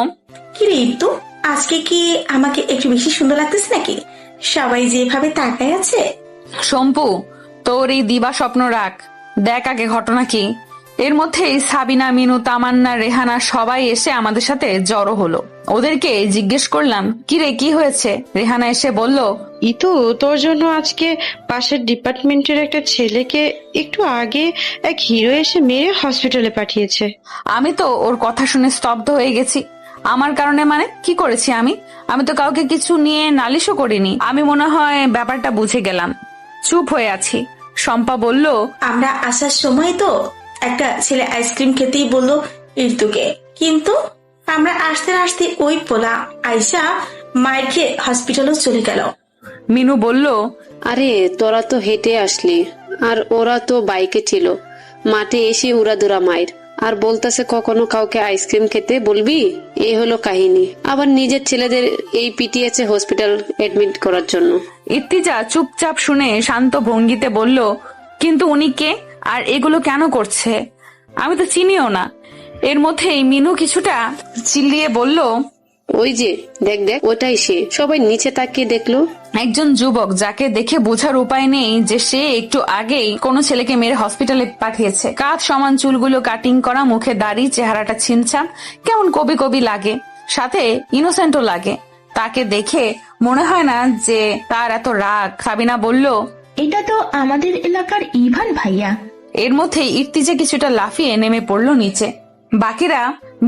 কি রে ইটু, আজকে কি আমাকে একটু বেশি সুন্দর লাগতেছে নাকি? সবাই যেভাবে তাকায় আছে। শম্পু, তোর এই দিবা স্বপ্ন রাখ, দেখ আগে ঘটনা কি। এর মধ্যেই সাবিনা, মিনু, তামান্না, রেহানা সবাই এসে আমাদের সাথে জড়ো হলো। ওদেরকে জিজ্ঞেস করলাম, কি রে কি হয়েছে? রেহানা এসে বলল, ইতু, তোর জন্য আজকে পাশের ডিপার্টমেন্টের একটা ছেলেকে একটু আগে এক হিরো এসে মেরে হসপিটালে পাঠিয়েছে। আমি তো ওর কথা শুনে স্তব্ধ হয়ে গেছি। আমার কারণে মানে? কি করেছি আমি? আমি তো কাউকে কিছু নিয়ে নালিশও করিনি। আমি মনে হয় ব্যাপারটা বুঝে গেলাম, চুপ হয়ে আছি। শম্পা বলল, আমরা আসার সময় তো একটা ছেলে আইসক্রিম খেতেই বললো ঋতুকে, কিন্তু আমরা আসতে আসতে ওই পোলা আয়সা মায়ের খেয়ে হসপিটালও চলে গেল। মিনু বলল, আরে তোরা তো হেঁটে আসলি, আর ওরা তো বাইকে ছিল। মাঠে এসে উড়াদুরা মায়ের, আর বলতেছে কখনো কাউকে আইসক্রিম খেতে বলবি? এই হলো কাহিনী। আবার নিজের ছেলেদের এই পিটিয়েছে হসপিটাল এডমিট করার জন্য। ইর্তিজা চুপচাপ শুনে শান্ত ভঙ্গিতে বলল, কিন্তু উনি কে আর এগুলো কেন করছে? আমি তো চিনিও না। এর মধ্যেই মিনু কিছুটা চিল্লিয়ে বলল, ওই যে দেখ দেখ, ওটাই সে। সবাই নিচে তাকিয়ে দেখলো। একজন যুবক যাকে দেখে বোঝার উপায় নেই যে সে একটু আগেই কোনো ছেলেকে মেরে হসপিটালে পাঠিয়েছে। কাঁধ সমান চুলগুলো কাটিং করা, মুখে দাড়ি, চেহারাটা ছিমছাম, কেমন কবি কবি লাগে, সাথে ইনোসেন্টও লাগে। তাকে দেখে মনে হয় না যে তার এত রাগ। সাবিনা বলল, এটা তো আমাদের এলাকার ইভান ভাইয়া। এর মধ্যে ইর্তিজা কিছুটা লাফিয়ে নেমে পড়লো নিচে। বাকিরা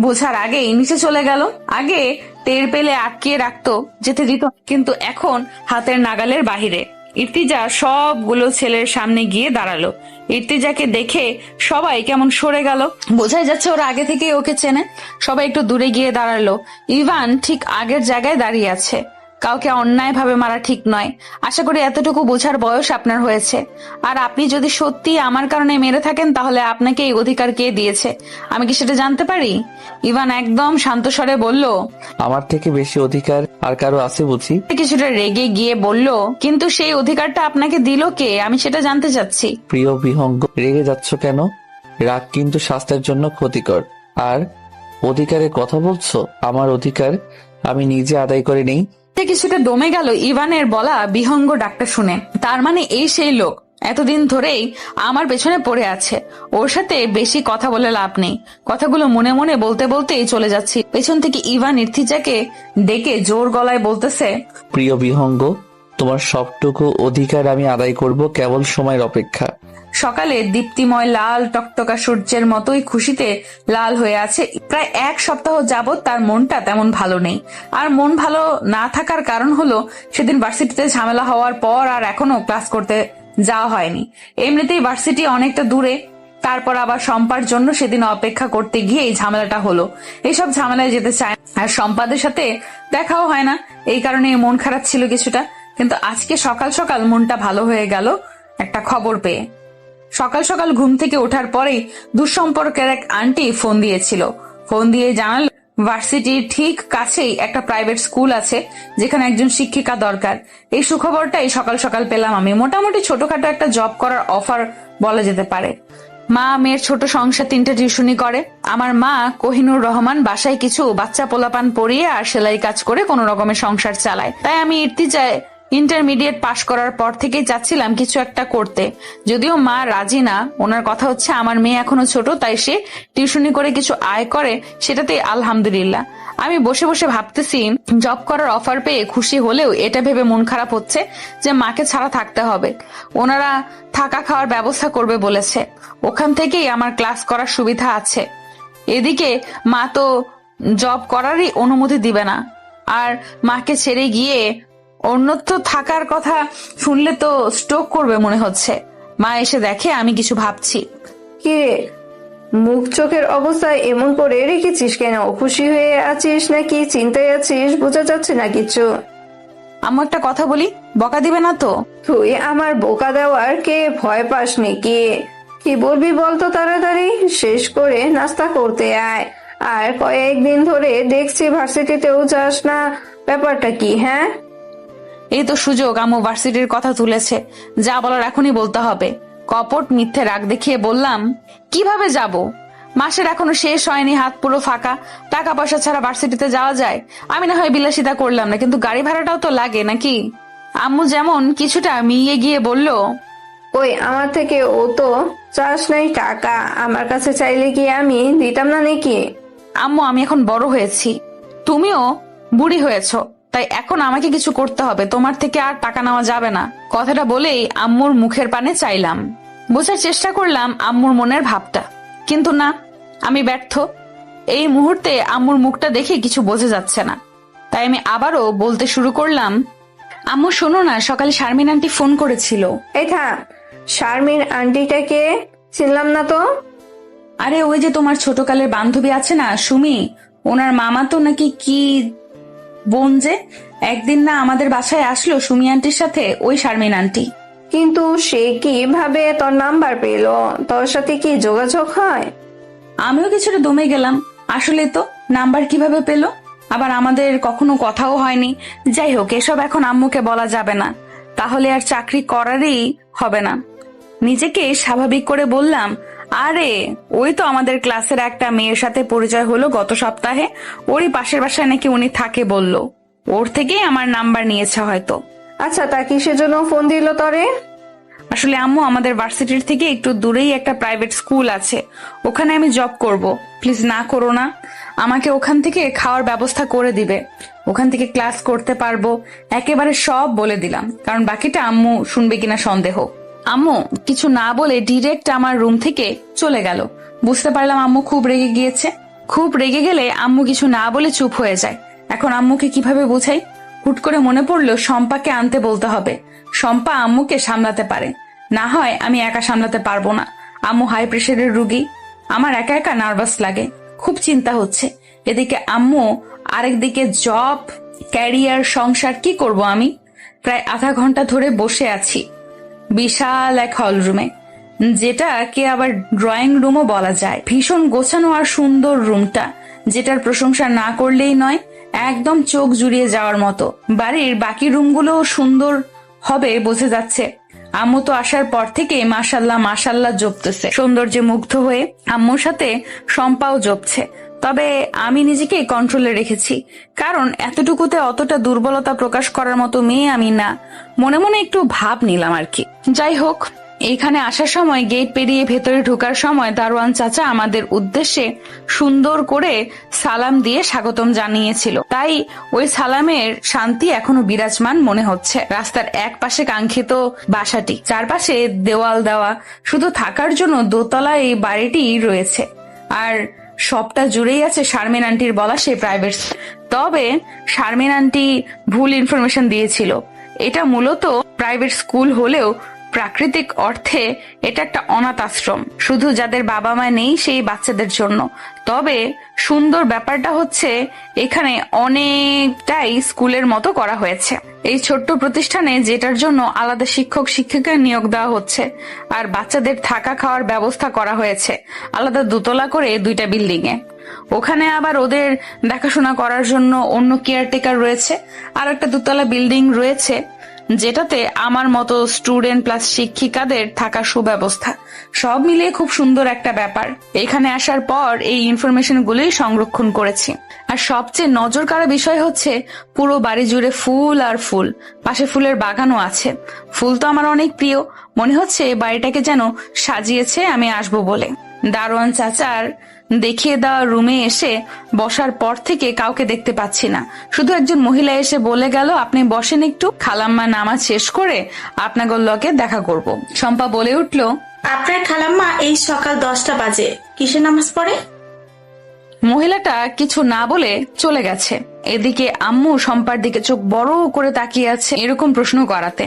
বোঝার আগেই নিচে চলে গেল। আগে টের পেলে আটকে রাখতো, যেতে দিত, কিন্তু এখন হাতের নাগালের বাহিরে। ইর্তিজা সবগুলো ছেলের সামনে গিয়ে দাঁড়ালো। ইর্তিজাকে দেখে সবাই কেমন সরে গেল। বোঝাই যাচ্ছে ওরা আগে থেকেই ওকে চেনে। সবাই একটু দূরে গিয়ে দাঁড়ালো। ইভান ঠিক আগের জায়গায় দাঁড়িয়ে আছে। কাউকে অন্যায় ভাবে মারা ঠিক নয়। আশা করি এতটুকু বোঝার বয়স আপনার হয়েছে। আর আপনি যদি সত্যি আমার কারণে মেরে থাকেন, তাহলে আপনাকে এই অধিকার কে দিয়েছে? আমি কি সেটা জানতে পারি? ইভান একদম শান্ত স্বরে বলল, আমার থেকে বেশি অধিকার আর কারো আছে বুঝি? কিছুটা রেগে গিয়ে বলল, কিন্তু সেই অধিকারটা আপনাকে দিল কে? আমি সেটা জানতে চাচ্ছি। প্রিয় বিহঙ্গ, রেগে যাচ্ছ কেন? রাগ কিন্তু স্বাস্থ্যের জন্য ক্ষতিকর। আর অধিকারের কথা বলছো? আমার অধিকার আমি নিজে আদায় করে নেই। কিছুটা দমে গেল ইভানের বলা বিহঙ্গ ডাকটা শুনে। তার মানে এই সেই লোক এতদিন ধরেই আমার পেছনে পড়ে আছে। ওর সাথে বেশি কথা বলে লাভ নেই। কথাগুলো মনে মনে বলতে বলতেই চলে যাচ্ছি। পেছন থেকে ইভান ইর্তিজাকে ডেকে জোর গলায় বলতেছে, প্রিয় বিহঙ্গ, তোমার সবটুকু অধিকার আমি আদায় করব, কেবল সময়ের অপেক্ষা। সকালে দীপ্তিময় লাল টকটকা সূর্যের মতোই খুশিতে লাল হয়ে আছে। প্রায় 1 সপ্তাহ যাবৎ তার মনটা তেমন ভালো নেই। আর মন ভালো না থাকার কারণ হলো সেদিন ভার্সিটিতে ঝামেলা হওয়ার পর আর এখনো ক্লাস করতে যাওয়া হয়নি। এমনিতেই ভার্সিটি অনেকটা দূরে, তারপর আবার শম্পার জন্য সেদিন অপেক্ষা করতে গিয়ে এই ঝামেলাটা হলো। এইসব ঝামেলায় যেতে চায় আর শম্পাদের সাথে দেখাও হয় না, এই কারণে মন খারাপ ছিল কিছুটা। কিন্তু আজকে সকাল সকাল মনটা ভালো হয়ে গেল একটা খবর পেয়ে। সকাল সকাল ঘুম থেকে ওঠার পরেই দুঃসম্পর্কের এক আন্টি ফোন দিয়েছিল। ফোন দিয়ে জানালো ভার্সিটির ঠিক কাছেই একটা প্রাইভেট স্কুল আছে যেখানে একজন শিক্ষিকা দরকার। এই সুখবরটাই সকাল সকাল পেলাম আমি। মোটামুটি ছোটখাটো একটা জব করার অফার বলা যেতে পারে। মা মেয়ের ছোট সংসার, 3টে টিউশনি করে। আমার মা কোহিনুর রহমান বাসায় কিছু বাচ্চা পোলাপান পড়িয়ে আর সেলাই কাজ করে কোনো রকমের সংসার চালায়। তাই আমি ইর্তিজায় ইন্টারমিডিয়েট পাশ করার পর থেকেই চাচ্ছিলাম কিছু একটা করতে, যদিও মা রাজি না। ওনার কথা হচ্ছে আমার মেয়ে এখনো ছোট, তাই সে টিউশনি করে কিছু আয় করে, সেটাতেই আলহামদুলিল্লাহ। আমি বসে বসে ভাবতেছি জব করার অফার পেয়ে খুশি হলেও এটা ভেবে মন খারাপ হচ্ছে যে মাকে ছাড়া থাকতে হবে। ওনারা থাকা খাওয়ার ব্যবস্থা করবে বলেছে, ওখান থেকেই আমার ক্লাস করার সুবিধা আছে। এদিকে মা তো জব করারই অনুমতি দিবে না, আর মাকে ছেড়ে গিয়ে অন্যত্র থাকার কথা শুনলে তো স্ট্রোক করবে মনে হচ্ছে। মা এসে দেখে আমি কিছু ভাবছি। কি রে, মুখ চোখের অবস্থায় এমন করে রেখেছিস কেন? খুশি হয়ে আছিস নাকি চিন্তায় আছিস বোঝা যাচ্ছে না কিছু। আম্মু একটা কথা বলি, বকা দিবে না তো? তুই আমার বোকা দেওয়ার কে ভয় পাস নাকি? কি বলবি বলতো তাড়াতাড়ি শেষ করে নাস্তা করতে আয়। আর কয়েকদিন ধরে দেখছি ভার্সিটিতেও যাস না, ব্যাপারটা কি? হ্যাঁ, এই তো সুযোগ, আম্মু ভার্সিটির কথা তুলেছে, যা বলার এখনই বলতে হবে। কপট মিথ্যে রাগ দেখিয়ে বললাম, কিভাবে যাব? মাসের এখনো শেষ হয়নি, হাত পুরো ফাঁকা। টাকা পয়সা ছাড়া ভার্সিটিতে যাওয়া যায়? আমি না হয় বিলাসিতা করলাম না, কিন্তু গাড়ি ভাড়াটাও তো লাগে নাকি? আম্মু যেমন কিছুটা মিইয়ে গিয়ে বলল, ওই আমার থেকে ও তো চাস নাই টাকা, আমার কাছে চাইলে কি আমি দিতাম না নাকি? আম্মু আমি এখন বড় হয়েছি, তুমিও বুড়ি হয়েছ, তাই এখন আমাকে কিছু করতে হবে, তোমার থেকে আর টাকা নেওয়া যাবে না। কথাটা বলেই আম্মুর মুখের পানে চাইলাম, বোঝার চেষ্টা করলাম আম্মুর মনের ভাবটা, কিন্তু না, আমি ব্যর্থ। এই মুহূর্তে আম্মুর মুখটা দেখে কিছু বোঝা যাচ্ছে না, তাই আমি আবারও বলতে শুরু করলাম, আম্মু শোনো না, সকালে শারমিন আন্টি ফোন করেছিল। এই থাম, শারমিন আন্টিটাকে চিনলাম না তো। আরে ওই যে তোমার ছোটকালের বান্ধবী আছে না সুমি, ওনার মামা তো নাকি কি বোন, যে একদিন না আমাদের বাসায় আসলো সুমি আন্টির সাথে, ওই শারমিন আন্টি। কিন্তু সে কিভাবে তোর নাম্বার পেল? তোর সাথে কি যোগাযোগ হয়? আমিও কিছুটা দমে গেলাম, আসলে তো নাম্বার কিভাবে পেল, আবার আমাদের কখনো কথাও হয়নি। যাই হোক, এসব এখন আম্মুকে বলা যাবে না, তাহলে আর চাকরি করারই হবে না। নিজেকে স্বাভাবিক করে বললাম, আরে ওই তো আমাদের ক্লাসের একটা মেয়ের সাথে পরিচয় হলো গত সপ্তাহে, ওরই পাশের বাসায় নাকি উনি থাকে বলল, ওর থেকেই আমার নাম্বার নিয়েছে হয়তো। আচ্ছা, তা কিসের জন্য ফোন দিল তরে? আসলে আম্মু আমাদের ভার্সিটির থেকে একটু দূরেই একটা প্রাইভেট স্কুল আছে, ওখানে আমি জব করব, প্লিজ না করো না। আমাকে ওখান থেকে খাওয়ার ব্যবস্থা করে দিবে, ওখান থেকে ক্লাস করতে পারবো, একেবারে সব বলে দিলাম, কারণ বাকিটা আম্মু শুনবে কিনা সন্দেহ। আম্মু কিছু না বলে ডিরেক্ট আমার রুম থেকে চলে গেল। বুঝতে পারলাম আম্মু খুব রেগে গিয়েছে। খুব রেগে গেলে আম্মু কিছু না বলে চুপ হয়ে যায়। এখন আম্মুকে কিভাবে বোঝাই? হুট করে মনে পড়লো শম্পাকে আনতে বলতে হবে, শম্পা আম্মুকে সামলাতে পারে, না হয় আমি একা সামলাতে পারবো না। আম্মু হাই প্রেশারের রুগী, আমার একা একা নার্ভাস লাগে, খুব চিন্তা হচ্ছে। এদিকে আম্মু, আরেকদিকে জব, ক্যারিয়ার, সংসার, কি করব আমি? প্রায় আধা ঘন্টা ধরে বসে আছি বিশাল এক হল রুমে, যেটাকে আবার ড্রয়িং রুমও বলা যায়। ভীষণ গোছানো আর সুন্দর রুমটা, যেটার প্রশংসা না করলেই নয়, একদম চোখ জুড়িয়ে যাওয়ার মতো। বাড়ির বাকি রুমগুলো সুন্দর হবে বোঝা যাচ্ছে। আম্মু তো আসার পর থেকে মাশাল্লাহ মাশাল্লাহ জপতেছে, সৌন্দর্যে মুগ্ধ হয়ে। আম্মুর সাথে শম্পাও জপছে, তবে আমি নিজেকে কন্ট্রোলে রেখেছি, কারণ এতটুকুতে অতটা দুর্বলতা প্রকাশ করার মতো মেয়ে আমি না। মনে মনে একটু ভাব নিলাম আর কি। যাই হোক, এইখানে আসার সময় গেট পেরিয়ে ভেতরে ঢোকার সময় দারোয়ান চাচা আমাদের উদ্দেশ্যে সুন্দর করে সালাম দিয়ে স্বাগতম জানিয়েছিল, তাই ওই সালামের শান্তি এখনো বিরাজমান মনে হচ্ছে। রাস্তার এক পাশে কাঙ্ক্ষিত বাসাটি, চারপাশে দেওয়াল দেওয়া, শুধু থাকার জন্য দোতলা এই বাড়িটি রয়েছে, আর সবটা জুড়েই আছে শারমিন আন্টির বলা সেই প্রাইভেট। তবে শারমিন আন্টি ভুল ইনফরমেশন দিয়েছিল, এটা মূলত প্রাইভেট স্কুল হলেও প্রাকৃতিক অর্থে এটা একটা অনাথ আশ্রম, শুধু যাদের বাবা মা নেই সেই বাচ্চাদের জন্য। তবে সুন্দর ব্যাপারটা হচ্ছে এখানে অনেকটাই স্কুলের মতো করা হয়েছে। এই ছোট্ট প্রতিষ্ঠানে যেটার জন্য আলাদা শিক্ষক শিক্ষিকা নিয়োগ দেওয়া হচ্ছে, আর বাচ্চাদের থাকা খাওয়ার ব্যবস্থা করা হয়েছে আলাদা দোতলা করে 2টা বিল্ডিং এ। ওখানে আবার ওদের দেখাশোনা করার জন্য অন্য কেয়ারটেকার রয়েছে, আর একটা 2তলা বিল্ডিং রয়েছে যেটাতে আমার মতো স্টুডেন্ট প্লাস শিক্ষিকাদের থাকার সুব্যবস্থা। সব মিলিয়ে খুব সুন্দর একটা ব্যাপার। এখানে আসার পর এই ইনফরমেশন গুলোই সংরক্ষণ করেছি। আর সবচেয়ে নজর কাড়া বিষয় হচ্ছে পুরো বাড়ি জুড়ে ফুল আর ফুল, পাশে ফুলের বাগানও আছে। ফুল তো আমার অনেক প্রিয়, মনে হচ্ছে বাড়িটাকে যেন সাজিয়েছে আমি আসবো বলে। দারোয়ান চাচার দেখিয়ে দেওয়া রুমে এসে বসার পর থেকে কাউকে দেখতে পাচ্ছি না। শুধু একজন মহিলা এসে বলে গেল, আপনি বসেন একটু, খালাম্মা নামাজ শেষ করে আপনাদের লগে দেখা করব। শম্পা বলে উঠল, আপনার খালাম্মা এই সকাল 10টা বাজে কিসের নামাজ পড়ে? মহিলাটা কিছু না বলে চলে গেছে। এদিকে আম্মু শম্পার দিকে চোখ বড় করে তাকিয়ে আছে এরকম প্রশ্ন করাতে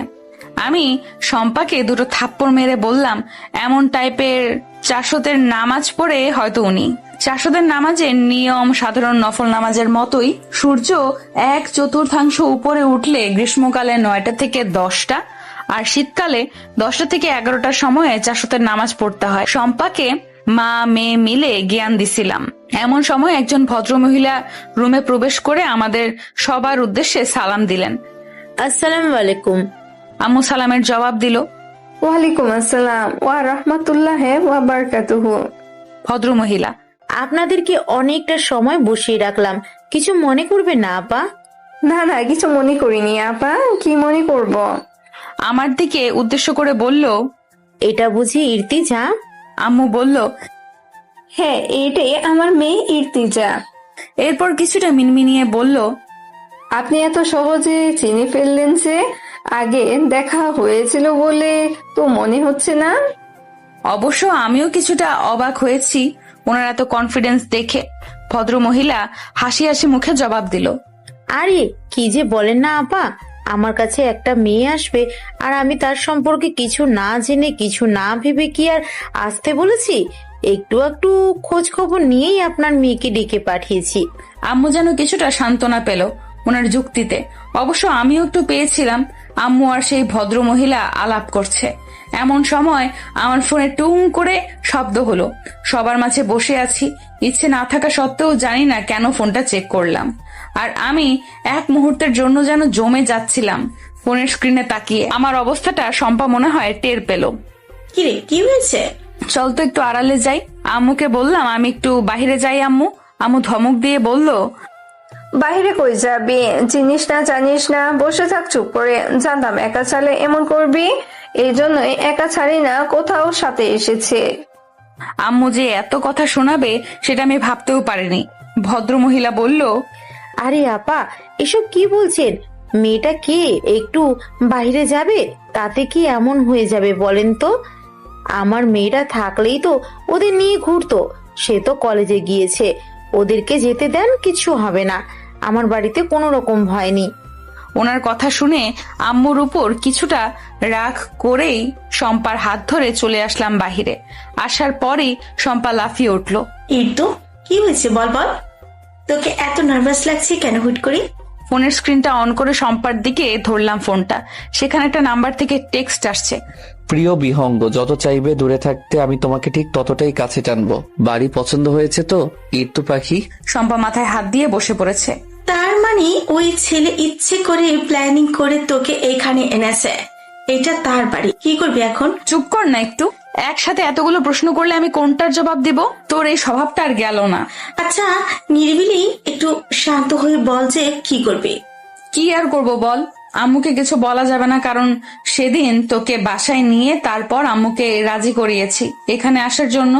আমি শম্পাকে 2টো থাপ্পড় মেরে বললাম, এমন টাইপের চারশতের নামাজ পড়ে হয়তো উনি। চারশতের নামাজের নিয়ম সাধারণ নফল নামাজের মতোই। সূর্য 1/4 উপরে উঠলে গ্রীষ্মকালে 9টা থেকে 10টা, আর শীতকালে 10টা থেকে 11টার সময়ে চারশতের নামাজ পড়তে হয়। শম্পাকে মা মেয়ে মিলে জ্ঞান দিছিলাম। এমন সময় একজন ভদ্রমহিলা রুমে প্রবেশ করে আমাদের সবার উদ্দেশ্যে সালাম দিলেন। আসসালামু আলাইকুম। আম্মু সালামের জবাব দিল, ওয়ালাইকুম আসসালাম ওয়া রাহমাতুল্লাহি ওয়া বারাকাতুহু। ভদ্রমহিলা, আপনাদেরকে অনেকটা সময় বসিয়ে রাখলাম, কিছু মনে করবে না আপা? না না, কিছু মনে করিনি আপা, কি মনে করব? আমার দিকে উদ্দেশ্য করে বলল, এটা বুঝি ইর্তিজা? আম্মু বলল, হ্যাঁ, এটাই আমার মেয়ে ইর্তিজা। এরপর কিছুটা মিনমিনিয়ে বলল, আপনি এত সহজে চিনে ফেললেন যে? আগে দেখা হয়েছিল বলে তো মনে হচ্ছে না। অবশ্য আমিও কিছুটা অবাক হয়েছি ওনার এত কনফিডেন্স দেখে। ভদ্রমহিলা হাসি হাসি মুখে জবাব দিল, আরে কি যে বলেন না আপা, আমার কাছে একটা মেয়ে আসবে আর আমি তার সম্পর্কে কিছু না জেনে কিছু না ভেবে কি আর আসতে বলেছি? একটু একটু খোঁজ খবর নিয়েই আপনার মেয়েকে ডেকে পাঠিয়েছি। আম্মু যেন কিছুটা সান্ত্বনা পেল ওনার যুক্তিতে। অবশ্য আমিও একটু পেয়েছিলাম। আম্মু আর সেই ভদ্র মহিলা আলাপ করছে। এমন সময় আমার ফোনে টুং করে শব্দ হলো। সবার মাঝে বসে আছি, ইচ্ছে না থাকা সত্ত্বেও জানি না কেন ফোনটা চেক করলাম। আর আমি এক মুহূর্তের জন্য যেন জমে যাচ্ছিলাম ফোনের স্ক্রিনে তাকিয়ে। আমার অবস্থাটা শম্পা মনে হয় টের পেল। কিরে, কি হয়েছে? চল তো একটু আড়ালে যাই। আম্মুকে বললাম আমি একটু বাহিরে যাই আম্মু। আম্মু ধমক দিয়ে বলল, বাইরে কই যাবি? চিনিস না জানিস না, বসে থাক চুপ করে। জানতাম একা ছাড়লে এমন করবি, এই জন্যই একা ছাড়ি না, কোথাও সাথে এসেছে। আম্মু যে এত কথা শোনাবে সেটা আমি ভাবতেও পারিনি। ভদ্রমহিলা বলল, আরে আপা, এসব কি বলছেন? মেয়েটা কে? একটু বাইরে যাবে, তাতে কি এমন হয়ে যাবে বলেন তো? আমার মেয়েটা থাকলেই তো ওদের নিয়ে ঘুরতো। সে তো কলেজে গিয়েছে, ওদেরকে যেতে দেন, কিছু হবে না। আমার বাড়িতে কোনো রকম ভয় নেই। ওনার কথা শুনে আম্মুর উপর কিছুটা রাগ করেই শম্পার হাত ধরে চলে আসলাম বাহিরে। আসার পরেই শম্পা লাফিয়ে উঠল, ইর্তু, কি হয়েছে বল বল, তোকে এত নার্ভাস লাগছে কেন হুট করে? ফোনের স্ক্রিনটা অন করে শম্পার দিকে ধরলাম ফোনটা। সেখানে একটা নাম্বার থেকে টেক্সট আসছে, প্রিয় বিহঙ্গ, যত চাইবে দূরে থাকতে আমি তোমাকে ঠিক ততটাই কাছে টানবো। বাড়ি পছন্দ হয়েছে তো ইর্তু পাখি? শম্পা মাথায় হাত দিয়ে বসে পড়েছে। তার মানে ওই ছেলে ইচ্ছে করে প্ল্যানিং করে তোকে এখানে এনেছে, এটা তার বাড়ি। কি করবি এখন? চুপ কর না একটু। একসাথে এতগুলো প্রশ্ন করলে আমি কোনটার জবাব দিব? তোর এই স্বভাবটা আর গেল না। আচ্ছা, নিরিবিলি একটু শান্ত হয়ে বল যে কি করবি। কি আর করব বল। আম্মুকে কিছু বলা যাবে না, কারণ সেদিন তোকে বাসায় নিয়ে তারপর আম্মুকে রাজি করিয়েছি এখানে আসার জন্য।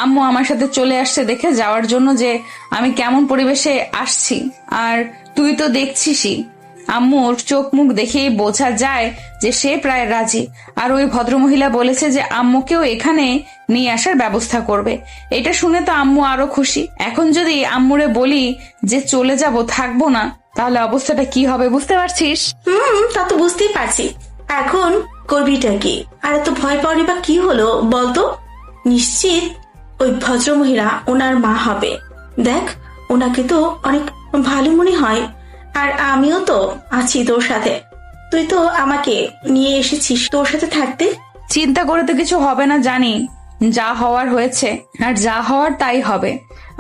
আম্মু আমার সাথে চলে আসছে দেখে যাওয়ার জন্য যে আমি কেমন পরিবেশে আসছি, আর তুই তো দেখছিসই। আম্মুর চোখ মুখ দেখেই বোঝা যায় যে সে প্রায় রাজি। আর ওই ভদ্রমহিলা বলেছে যে আম্মুকেও এখানে নিয়ে আসার ব্যবস্থা করবে। এটা শুনে তো আম্মু আরো খুশি। এখন যদি আম্মুরে বলি যে চলে যাব, থাকবো না, তাহলে অবস্থাটা কি হবে বুঝতে পারছিস? তা তো বুঝতেই পারছি। এখন করবিটা কি? আর এত ভয় পাওয়ারই বা কি হলো বলতো? নিশ্চিত ওই ভদ্রমহিলা ওনার মা হবে। দেখ, ওনাকে তো অনেক ভালো মনে হয়, আর আমিও তো আছি তোর সাথে। তুই তো আমাকে নিয়ে এসেছিস তোর সাথে থাকতে। চিন্তা করে তো কিছু হবে না জানি, যা হওয়ার হয়েছে, আর যা হওয়ার তাই হবে।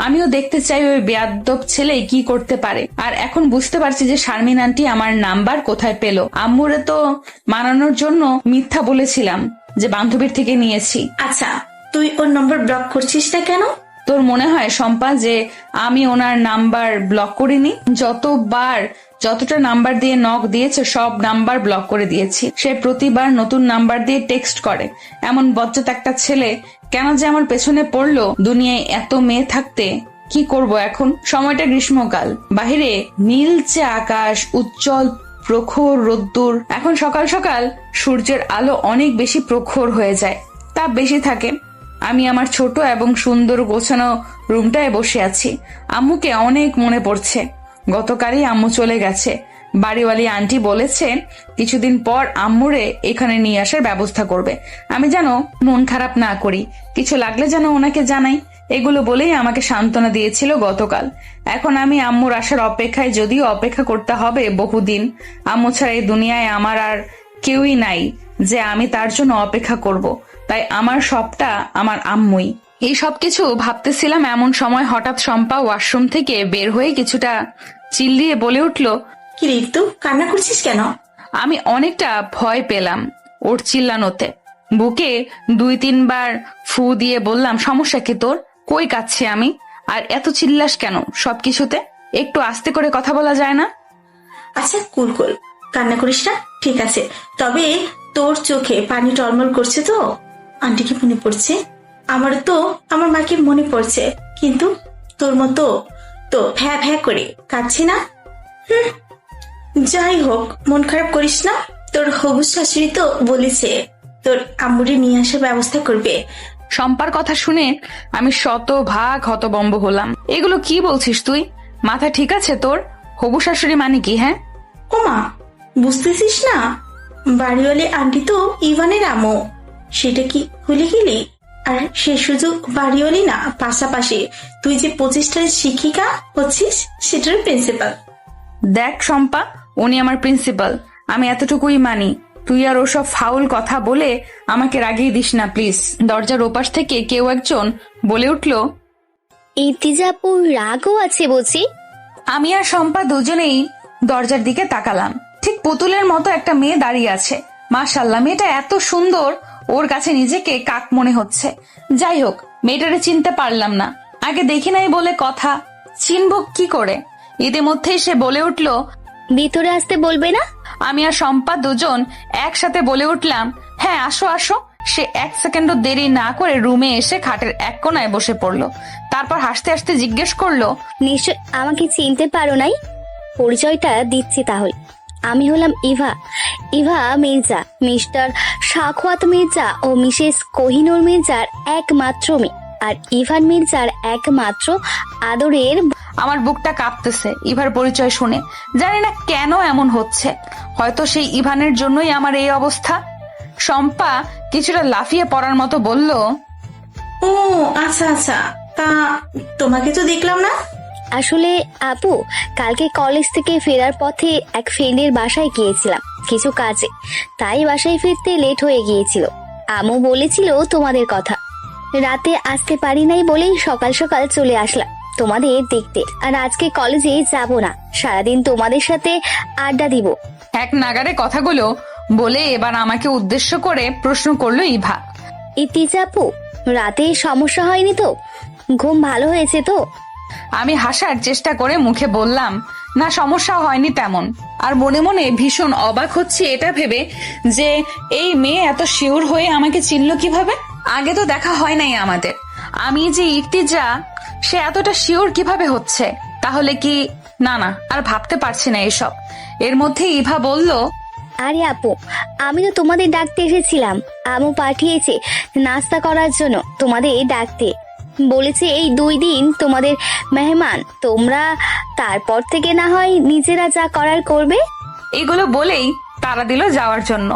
আমিও দেখতে চাই ওই বেয়াদ্দপ ছেলে কি করতে পারে। আর এখন বুঝতে পারছি যে শারমিন আন্টি আমার নাম্বার কোথায় পেল। আম্মুরে তো মানানোর জন্য মিথ্যা বলেছিলাম যে বান্ধবীর থেকে নিয়েছি। আচ্ছা, তুই ওর নম্বর ব্লক করছিস না কেন? তোর মনে হয় শম্পা যে আমি ওনার নাম্বার ব্লক করিনি? যতটা নাম্বার দিয়ে নক দিয়েছে সব নাম্বার ব্লক করে দিয়েছি। সে প্রতিবার নতুন নাম্বার দিয়ে টেক্সট করে। এমন বজ্জাত একটা ছেলে কেন যে আমার পেছনে পড়লো? দুনিয়ায় এত মেয়ে থাকতে কি করব এখন? সময়টা গ্রীষ্মকাল, বাহিরে নীলচে আকাশ, উজ্জ্বল প্রখর রোদ্দুর। এখন সকাল সকাল সূর্যের আলো অনেক বেশি প্রখর হয়ে যায়, তাপ বেশি থাকে। আমি আমার ছোট এবং সুন্দর গোছানো রুমটায় বসে আছি। আম্মুকে অনেক মনে পড়ছে। গতকালই আম্মু চলে গেছে। বাড়িওয়ালি আন্টি বলেছে কিছুদিন পর আম্মুরে এখানে নিয়ে আসার ব্যবস্থা করবে। আমি যেন মন খারাপ না করি, কিছু লাগলে যেন ওনাকে জানাই, এগুলো বলেই আমাকে সান্ত্বনা দিয়েছিল গতকাল। এখন আমি আম্মুর আসার অপেক্ষায়, যদিও অপেক্ষা করতে হবে বহুদিন। আম্মু ছাড়া এই দুনিয়ায় আমার আর কেউই নাই যে আমি তার জন্য অপেক্ষা করব। তাই আমার সবটা আমার আম্মুই। এই সব কিছু ভাবতেছিলাম এমন সময় হঠাৎ শম্পা ওয়াশরুম থেকে বের হয়ে কিছুটা চিল্লিয়ে বলে উঠল, কি রে, তুই কান্না করছিস কেন? আমি অনেকটা ভয় পেলাম ওর চিল্লানোতে। বুকে 2-3 বার ফু দিয়ে বললাম, সমস্যা কি তোর? কই কাচ্ছি আমি? আর এত চিল্লাস কেন সবকিছুতে? একটু আস্তে করে কথা বলা যায় না? আচ্ছা কুল কুল, কান্না করিস না, ঠিক আছে। তবে তোর চোখে পানি টলমল করছে তো? আন্টিকে মনে পড়ছে? আমার তো আমার মাকে মনে পড়ছে, কিন্তু তোর মতো তো ভ্যা ভ্যা করে কাঁদছি না। যাই হোক, মন খারাপ করিস না। তোর হবু শাশুড়ি তো বলেছে তোর আম্মুরে নিয়ে আসার ব্যবস্থা করবে। শম্পার কথা শুনে আমি শতভাগ হতবম্ব হলাম। এগুলো কি বলছিস তুই? মাথা ঠিক আছে তোর? হবু শাশুড়ি মানে কি? হ্যাঁ, ওমা, বুঝতেছিস না? বাড়িওয়ালি আন্টি তো ইভানের আম্মু। সেটা কি ভুলে গেলি? আর সে শুধু বাড়িওয়ালি না, পাশাপাশি তুই যে প্রতিষ্ঠানের শিক্ষিকা হচ্ছিস সেটার প্রিন্সিপাল। দেখ শম্পা, উনি আমার প্রিন্সিপাল, আমি এতটুকুই মানি। তুই আর ওসব ফাউল কথা বলে আমাকে রাগিয়ে দিস না প্লিজ। দরজার ওপাশ থেকে কেউ একজন বলে উঠল, ইর্তিজাপুর রাগও আছে বুঝি? আমি আর শম্পা দুজনেই দরজার দিকে তাকালাম। ঠিক পুতুলের মতো একটা মেয়ে দাঁড়িয়ে আছে। মাশাআল্লাহ, মেয়েটা এত সুন্দর, ওর কাছে নিজেকে কাক মনে হচ্ছে। যাই হোক, মেয়েটারে চিনতে পারলাম না, আগে দেখি নাই বলে কথা, চিনব কি করে? ইতিমধ্যেই সে বলে উঠল, ভিতরে আসতে বলবে না? আমি আর শম্পা দুজন একসাথে বলে উঠলাম, হ্যাঁ আসো আসো। সে 1 সেকেন্ডও দেরি না করে রুমে এসে খাটের এক কোনায় বসে পড়লো। তারপর হাসতে হাসতে জিজ্ঞেস করলো, নিশ্চয় আমাকে চিনতে পারো নাই? পরিচয়টা দিচ্ছি তাহলে। আমি হলাম ইভা মির্জা, মিস্টার সাখওয়াত মির্জা ও মিসেস কোহিনুর মির্জার একমাত্র মেয়ে, আর ইভান মির্জার একমাত্র আদরের। আমার বুকটা কাঁপতেছে ইভার পরিচয় শুনে। জানি না কেন এমন হচ্ছে, হয়তো সেই ইভানের জন্যই আমার এই অবস্থা। শম্পা কিছুটা লাফিয়ে পড়ার মতো বলল, ও আচ্ছা আচ্ছা, তা তোমাকে তো দেখলাম না। আসলে আপু, কালকে কলেজ থেকে ফেরার পথে এক ফ্রেন্ডের বাসায় গিয়েছিলাম কিছু কাজে, তাই বাসায় ফিরতে লেট হয়ে গিয়েছিল। আমু বলেছিল তোমাদের কথা, রাতে আসতে পারি নাই বলেই সকাল সকাল চলে আসলাম তোমাদের দেখতে। আর আজকে কলেজে যাব না, সারাদিন তোমাদের সাথে আড্ডা দিব। এক নাগারে কথাগুলো বলে এবার আমাকে উদ্দেশ্য করে প্রশ্ন করলো ইভা, ইতিজাপু, রাতে সমস্যা হয়নি তো? ঘুম ভালো হয়েছে তো? আমি হাসার চেষ্টা করে মুখে বললাম, না সমস্যা হয়নি তেমন। আর মনে মনে ভীষণ অবাক হচ্ছে এটা ভেবে যে এই মেয়ে এত শিওর হয়ে আমাকে চিনল কিভাবে। আগে তো দেখা হয় নাই আমাদের। আমি যে ইর্তিজা, সে এতটা শিওর কিভাবে হচ্ছে? তাহলে কি? না না, আর ভাবতে পারছি না এসব। এর মধ্যে ইভা বলল, আরে আপু, আমি তো তোমাদের ডাকতে এসেছিলাম। আমু পাঠিয়েছে নাস্তা করার জন্য তোমাদের ডাকতে, বলেছে এই 2 দিন তোমাদের মেহমান তোমরা, তারপর থেকে না হয় নিজেরা যা করার করবে। এগুলো বলেই তারা দিল যাওয়ার জন্য।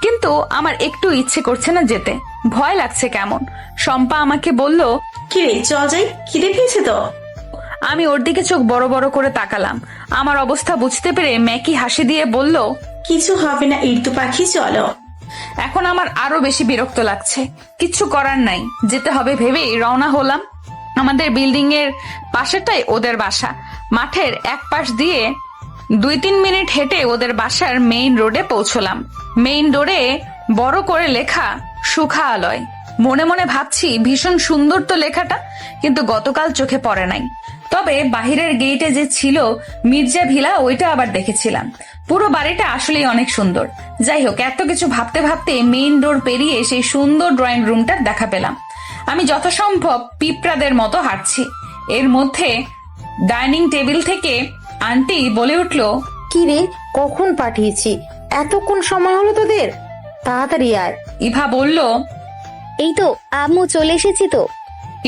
কিন্তু আমার একটু ইচ্ছে করছে না যেতে, ভয় লাগছে কেমন। শম্পা আমাকে বলল, কিরে চল যাই, খিদে পেয়েছে তো। আমি ওর দিকে চোখ বড় বড় করে তাকালাম। আমার অবস্থা বুঝতে পেরে ম্যাকি হাসি দিয়ে বলল, কিছু হবে না ইর্তু পাখি, চলো। এখন আমার আরো বেশি বিরক্ত লাগছে, কিচ্ছু করার নাই, যেতে হবে ভেবেই রওনা হলাম। আমাদের বিল্ডিং এর পাশেটাই ওদের বাসা। মাঠের এক পাশ দিয়ে 2-3 মিনিট হেঁটে ওদের বাসার মেইন রোডে পৌঁছলাম। মেইন রোডে বড় করে লেখা সুখালয়। মনে মনে ভাবছি ভীষণ সুন্দর তো লেখাটা, কিন্তু গতকাল চোখে পড়ে নাই। তবে বাহিরের গেটে যে ছিল মির্জা ভিলা, ওইটা আবার দেখেছিলাম। পুরো বাড়িটা আসলেই অনেক সুন্দর। যাই হোক, এত কিছু ভাবতে ভাবতে মেইন রোড পেরিয়ে সেই সুন্দর ড্রয়িং রুমটার দেখা পেলাম। আমি যথাসম্ভব পিঁপড়াদের মতো হাঁটছি। এর মধ্যে ডাইনিং টেবিল থেকে আন্টি বলে উঠল, কি রে, কখন পাঠিয়েছি? এতক্ষণ সময় হলো তোদের? তাড়াতাড়ি আয়। ইভা বলল, এই তো আম্মু চলে এসেছি তো।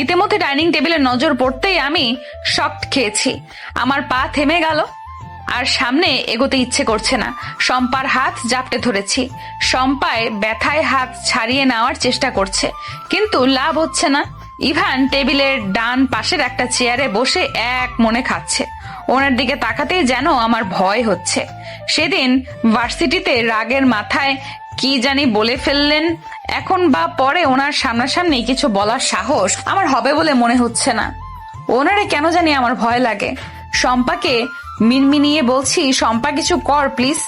ইতিমধ্যে ডাইনিং টেবিলে নজর পড়তেই আমি শক্ট খেয়েছি। আমার পা থেমে গেল আর সামনে এগোতে ইচ্ছে করছে না। শম্পার হাত জাপটে ধরেছি। শম্পায় ব্যথায় হাত ছাড়িয়ে নেওয়ার চেষ্টা করছে, কিন্তু লাভ হচ্ছে না। ইভান টেবিলের ডান পাশের একটা চেয়ারে বসে এক মনে খাচ্ছে। ওনার দিকে তাকাতেই যেন আমার ভয় হচ্ছে। সেদিন ভার্সিটিতে রাগের মাথায় কি জানি বলে ফেললেন, এখন বা পরে ওনার সামনাসামনি কিছু বলার সাহস আমার হবে বলে মনে হচ্ছে না। ওনারে কেন জানি আমার ভয় লাগে। শম্পাকে মিনমিনিয়ে বলছি, শম্পা কিছু কর প্লিজ।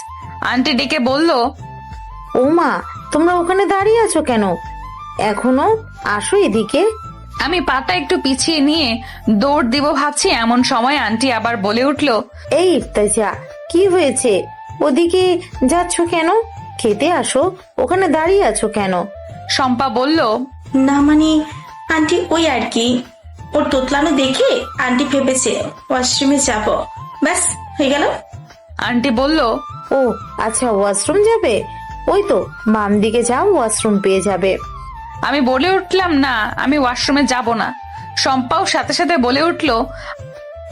আন্টি ডেকে বলল, ও মা, তোমরা ওখানে দাঁড়িয়ে আছো কেন? এখনো আসো এদিকে। আমি পাটা একটু পিছিয়ে নিয়ে দৌড় দিব ভাবছি, এমন সময় আন্টি আবার বলে উঠল, এই ইফতাজা, কি হয়েছে? ওদিকে যাচ্ছ কেন? খেতে আসো, ওখানে দাঁড়িয়ে আছো কেন? শম্পা বলল, না মানে আন্টি ওই আর কি, ওর তোতলানো দেখে আন্টি ভেবেছে ওয়াশরুমে যাব, ব্যাস হয়ে গেল। আন্টি বলল, ও আচ্ছা, ওয়াশরুম যাবে? ওই তো বাম দিকে যাও, ওয়াশরুম পেয়ে যাবে। আমি বলে উঠলাম, না আমি ওয়াশরুমে যাব না। শম্পাও সাথে সাথে বলে উঠল,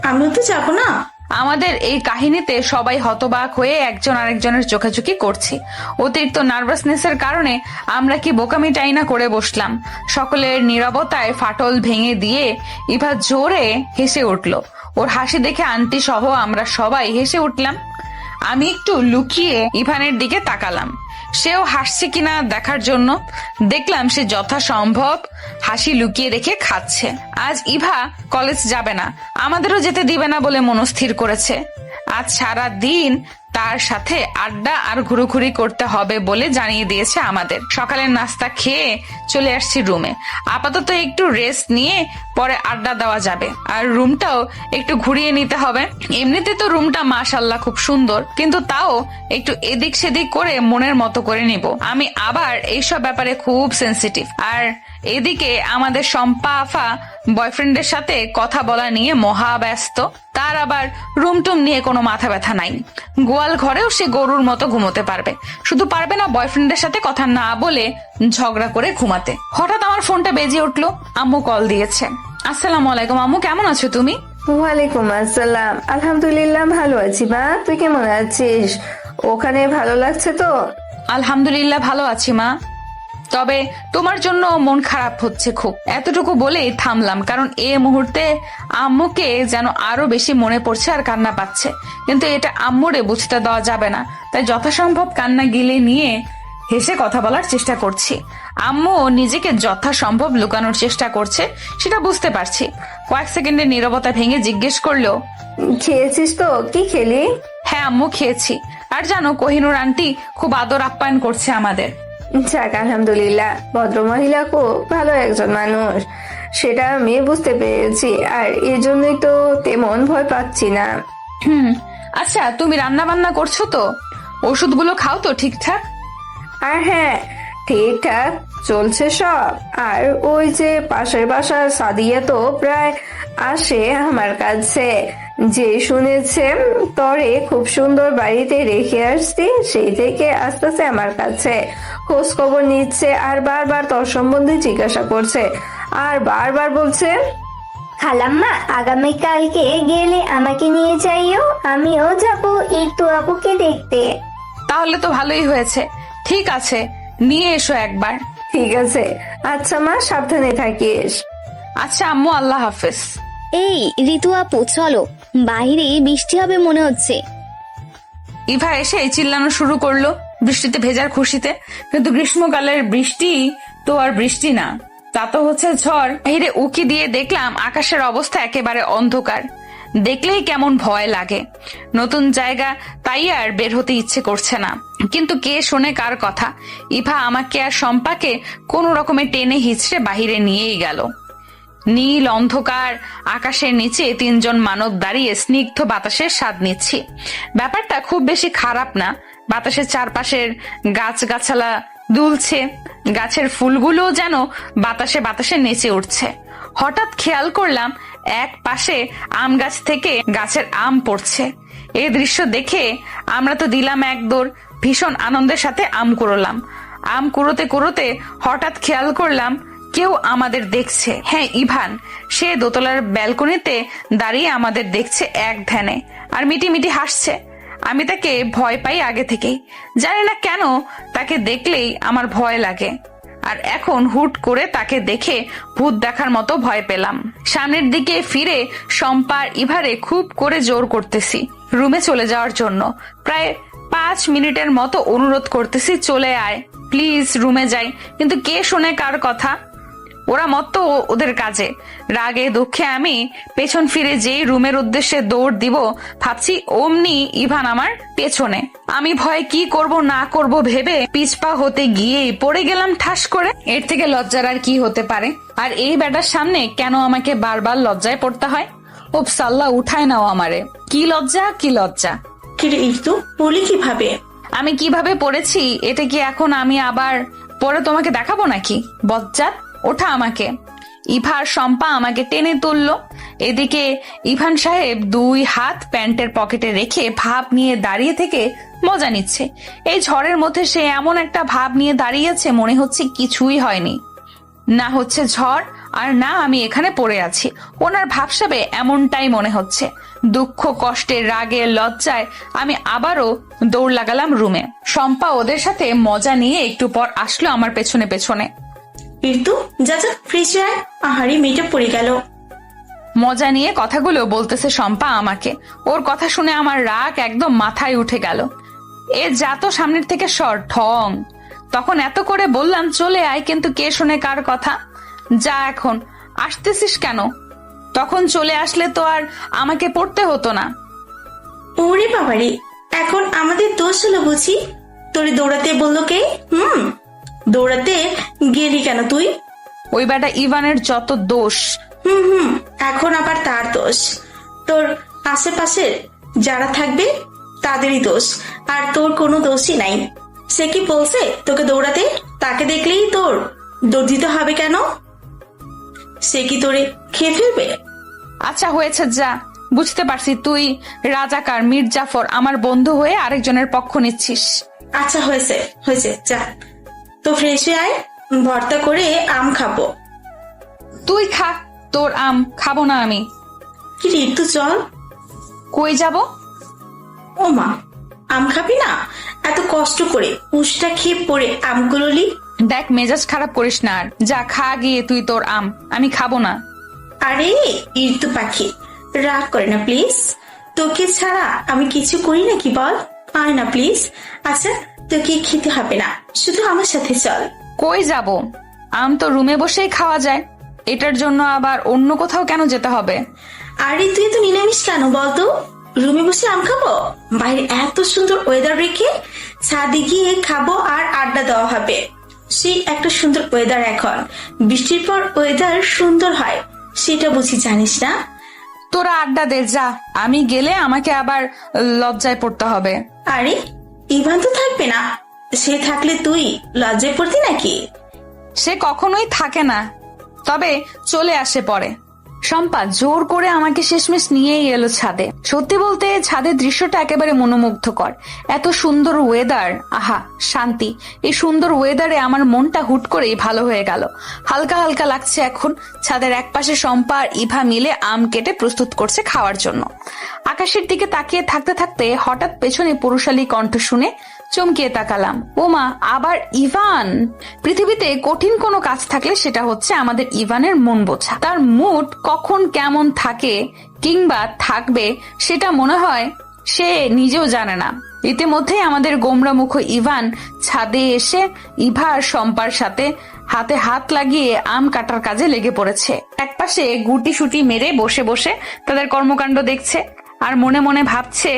আমিও তো যাব না। আমাদের এই কাহিনীতে সবাই হতবাক হয়ে একজন আরেকজনের চোখাচোখি করছি। অতিরিক্ত নার্ভাসনেসের কারণে আমরা কি বোকামি টাইনা করে বসলাম। সকলের নীরবতায় ফাটল ভেঙে দিয়ে ইভা জোরে হেসে উঠল। ওর হাসি দেখে আন্টি সহ আমরা সবাই হেসে উঠলাম। আমি একটু লুকিয়ে ইভানের দিকে তাকালাম, সেও হাসছে কিনা দেখার জন্য। দেখলাম সে যথাসম্ভব হাসি লুকিয়ে রেখে খাচ্ছে। আজ ইভা কলেজ যাবে না, আমাদেরও যেতে দিবে না বলে মনস্থির করেছে। আজ সারা দিন তার সাথে আড্ডা আর ঘুরোঘুরি করতে হবে বলে জানিয়ে দিয়েছে আমাদের। সকালের নাস্তা খেয়ে চলে আসছি রুমে। আপাতত একটু রেস্ট নিয়ে পরে আড্ডা দেওয়া যাবে, আর রুমটাও একটু ঘুরিয়ে নিতে হবে। এমনিতে তো রুমটা মাশাআল্লাহ খুব সুন্দর, কিন্তু তাও একটু এদিক সেদিক করে মনের মতো করে নিব। আমি আবার এইসব ব্যাপারে খুব সেন্সিটিভ। আর এদিকে আমাদের শম্পা আফা বয়ফ্রেন্ডের সাথে কথা বলা নিয়ে মহা ব্যস্ত। তার আবার রুমটুম নিয়ে কোনো মাথা ব্যথা নাই। গোয়াল ঘরেও সে গরুর মতো ঘুমোতে পারবে, শুধু পারবে না বয়ফ্রেন্ডের সাথে কথা না বলে ঝগড়া করে ঘুমাতে। হঠাৎ আমার ফোনটা বেজে উঠলো। আম্মু কল দিয়েছে। আসসালামু আলাইকুম আম্মু, কেমন আছো তুমি? ওয়ালাইকুম আসসালাম, আলহামদুলিল্লাহ ভালো আছি মা, তুই কেমন আছিস? ওখানে ভালো লাগছে তো? আলহামদুলিল্লাহ ভালো আছি মা, তবে তোমার জন্য মন খারাপ হচ্ছে খুব। এতটুকু বলেই থামলাম, কারণ এই মুহূর্তে আম্মুকে যেন আরো বেশি মনে পড়ছে আর কান্না পাচ্ছে। কিন্তু এটা আম্মুরে বুঝতে দেওয়া যাবে না, তাই যথাসম্ভব কান্না গিলে নিয়ে হেসে কথা বলার চেষ্টা করছি। আম্মু নিজেকে যথাসম্ভব লুকানোর চেষ্টা করছে, সেটা বুঝতে পারছি। কয়েক সেকেন্ডের নীরবতা ভেঙে জিজ্ঞেস করলো, খেয়েছিস তো? কি খেলি? হ্যাঁ আম্মু খেয়েছি। আর জানো, কোহিনুর আন্টি খুব আদর আপ্যায়ন করছে আমাদের। যাক আলহামদুলিল্লাহ, ভদ্রমহিলা খুব ভালো একজন মানুষ, সেটা আমি বুঝতে পেরেছি, আর এই জন্যই তো তেমন ভয় পাচ্ছি না। আচ্ছা, তুমি রান্না বান্না করছো তো? ওষুধগুলো খাও তো ঠিকঠাক? আর হ্যাঁ, ঠিকঠাক চলছে সব। আর ওই যে পাশের বাসার সাদিয়া তো প্রায় আসে আমার কাছে, যে শুনেছে তরে খুব সুন্দর বাড়িতে রেখে আসছি, সেই থেকে আস্তে আস্তে আমার কাছে খোঁজ খবর নিচ্ছে, আর বারবার তোর সম্বন্ধে জিজ্ঞাসা করছে, আর বারবার বলছে, খালাম্মা আগামীকালকে গেলে আমাকে নিয়ে যাইও, আমিও যাবো একটু আপুকে দেখতে। তাহলে তো ভালোই হয়েছে, ঠিক আছে, নিয়ে এসো একবার। ঠিক আছে, আচ্ছা মা, সাবধানে থাকিস। আচ্ছা আম্মু, আল্লাহ হাফেজ। এই ঋতু আপু, চলো, বাইরে বৃষ্টি হবে মনে হচ্ছে। ইভা এসে চিল্লানো শুরু করলো বৃষ্টিতে ভেজার খুশিতে, কিন্তু গ্রীষ্মকালের বৃষ্টি তো আর বৃষ্টি না, তা তো হচ্ছে ঝড়। বাইরে উকি দিয়ে দেখলাম আকাশের অবস্থা একেবারে অন্ধকার, দেখলেই কেমন ভয় লাগে। নতুন জায়গা, তাই আর বের হতে ইচ্ছে করছে না। কিন্তু কে শোনে কার কথা? ইভা আমাকে আর শম্পাকে কোন রকমে টেনে হিচড়ে বাহিরে নিয়েই গেল। নীল অন্ধকার আকাশের নিচে 3 জন মানব দাঁড়িয়ে স্নিগ্ধ বাতাসের স্বাদ নিচ্ছি। ব্যাপারটা খুব বেশি খারাপ না। বাতাসের চারপাশের গাছগাছালা দুলছে, গাছের ফুলগুলোও যেন বাতাসে বাতাসে নেচে উঠছে। হঠাৎ খেয়াল করলাম এক পাশে আম গাছ থেকে গাছের আম পড়ছে। এই দৃশ্য দেখে আমরা তো দিলাম এক দৌড়, ভীষণ আনন্দের সাথে আম কুড়োলাম। আম কুড়োতে কুড়োতে হঠাৎ খেয়াল করলাম কেউ আমাদের দেখছে। হ্যাঁ, ইভান। সে দোতলার ব্যালকনিতে দাঁড়িয়ে আমাদের দেখছে এক ধ্যানে, আর মিটিমিটি হাসছে। আমি তাকে ভয় পাই আগে থেকেই, জানি না কেন তাকে দেখলেই আমার ভয় লাগে। আর এখন হুট করে তাকে দেখে ভূত দেখার মতো ভয় পেলাম। সামনের দিকে ফিরে শম্পার ইভারে খুব করে জোর করতেছি রুমে চলে যাওয়ার জন্য। প্রায় 5 মিনিটের মতো অনুরোধ করতেছি, চলে আয় প্লিজ, রুমে যাই। কিন্তু কে শোনে কার কথা? ওরা মত্ত ওদের কাজে। রাগে দুঃখে আমি পেছন ফিরে যেই রুমের উদ্দেশ্যে দৌড় দিব ভাবছি, অমনি ইভান আমার পেছনে। আমি ভয়ে কি করব না করব ভেবে পিছপা হতে গিয়েই পড়ে গেলাম ঠাস করে। এর থেকে লজ্জার আর কি হতে পারে? আর এই ব্যাটার সামনে কেন আমাকে বারবার লজ্জায় পড়তে হয়? ওপস, আল্লাহ উঠায় নাও আমারে। কি লজ্জা, কি লজ্জা! বলি কিভাবে? আমি কিভাবে পড়েছি এটা কি এখন আমি আবার পরে তোমাকে দেখাবো নাকি? বজ্জাত, ওঠা আমাকে। ইভা আর শম্পা আমাকে টেনে তুললো। এদিকে ইভান সাহেব 2 হাত প্যান্টের পকেটে রেখে ভাব নিয়ে দাঁড়িয়ে থেকে মজা নিচ্ছে। এই ঝড়ের মধ্যে সে এমন একটা ভাব নিয়ে দাঁড়িয়েছে, মনে হচ্ছে কিছুই হয়নি। না হচ্ছে ঝড়, আর না আমি এখানে পড়ে আছি। ওনার ভাবসাবে এমনটাই মনে হচ্ছে। দুঃখ, কষ্টে, রাগে, লজ্জায় আমি আবারও দৌড় লাগালাম রুমে। শম্পা ওদের সাথে মজা নিয়ে একটু পর আসলো আমার পেছনে পেছনে। ঋতু, যা যা, ফ্রেশ আয়। আহারে, মেয়েটা পড়ে গেল। মজা নিয়ে কথাগুলো বলতেছে শম্পা আমাকে। ওর কথা শুনে আমার রাগ একদম মাথায় উঠে গেল। এ যা তো সামনের থেকে সর, ঠং। তখন এত করে বললাম চলে আয়, কিন্তু কে শুনে কার কথা? যা, এখন আসতেছিস কেন? তখন চলে আসলে তো আর আমাকে পড়তে হতো না। ওরে বাবারে, এখন আমাদের দোষ হলো বুঝি? তোরে দৌড়াতে বললো কে? দৌড়াতে গেলি কেন তুই? ওই বেটা ইভানের যত দোষ। এখন আবার তার দোষ? তোর আশেপাশে যারা থাকবে তাদেরই দোষ, আর তোর কোনো দোষই নাই। সে কি বলছে তোকে দৌড়াতে? তাকে দেখলেই তোর দৌড় দিতে হবে কেন? সে কি তোরে খেয়ে ফেলবে? আচ্ছা হয়েছে, যা। বুঝতে পারছি তুই রাজাকার মীর জাফর আমার বন্ধু হয়ে আরেকজনের পক্ষ নিচ্ছিস। আচ্ছা হয়েছে হয়েছে, যা তো ফ্রেশ হয়ে আয়, ভর্তা করে আম খাবো। তুই খা, তোর আম খাবো না আমি। কি ঋতু, চল। কই যাব? ও মা, আম খাবি না? এত কষ্ট করে উষ্টা খেয়ে পড়ে আমগুলো লি। দেখ, মেজাজ খারাপ করিস না আর, যা খা গিয়ে তুই তোর আম, আমি খাবো না। আরে ঋতু পাখি, রাগ করে না প্লিজ। তোকে ছাড়া আমি কিছু করি নাকি বল? আয় না প্লিজ। আচ্ছা, তোকে খেতে হবে না, শুধু আমার সাথে চল। কই যাব? আম তো রুমে বসেই খাওয়া যায়, এটার জন্য আবার অন্য কোথাও কেন যেতে হবে? আরে তুই তো নিরামিষ কেন বলতো? রুমে বসে আম খাবো? বাইরে এত সুন্দর ওয়েদার রেখে ছাদে গিয়ে খাবো আর আড্ডা দেওয়া হবে। সেই একটা সুন্দর ওয়েদার, এখন বৃষ্টির পর ওয়েদার সুন্দর হয়, সেটা বুঝি জানিস না? তোরা আড্ডা দে, যা। আমি গেলে আমাকে আবার লজ্জায় পড়তে হবে। আরে ইভান তো থাকবে না, সে থাকলে তুই লজ্জায় পড়তি নাকি? সে কখনোই থাকে না, তবে চলে আসে পরে। শম্পা জোর করে আমাকে শেষমেশ নিয়েই এলো ছাদে। সত্যি বলতে ছাদের দৃশ্যটা একেবারে মনোমুগ্ধকর। এত সুন্দর ওয়েদার, আহা শান্তি। এই সুন্দর ওয়েদারে আমার মনটা হুট করেই ভালো হয়ে গেল। হালকা হালকা লাগছে এখন। ছাদের একপাশে শম্পা আর ইভা মিলে আম কেটে প্রস্তুত করছে খাওয়ার জন্য। আকাশের দিকে তাকিয়ে থাকতে থাকতে হঠাৎ পেছনে পুরুষালী কণ্ঠ শুনে চমকিয়ে তাকালাম। ওমা, আবার ইভান! পৃথিবীতে কঠিন কোনো কাজ থাকলে সেটা হচ্ছে আমাদের ইভানের মন বোঝা। তার মুড কখন কেমন থাকে কিংবা থাকবে সেটা মনে হয় সে নিজেও জানে না। ইতিমধ্যেই আমাদের গোমরামুখ ইভান ছাদে এসে ইভা আর শম্পার সাথে হাতে হাত লাগিয়ে আম কাটার কাজে লেগে পড়েছে। একপাশে গুটি সুটি মেরে বসে বসে তাদের কর্মকাণ্ড দেখছে আর মনে মনে ভাবছে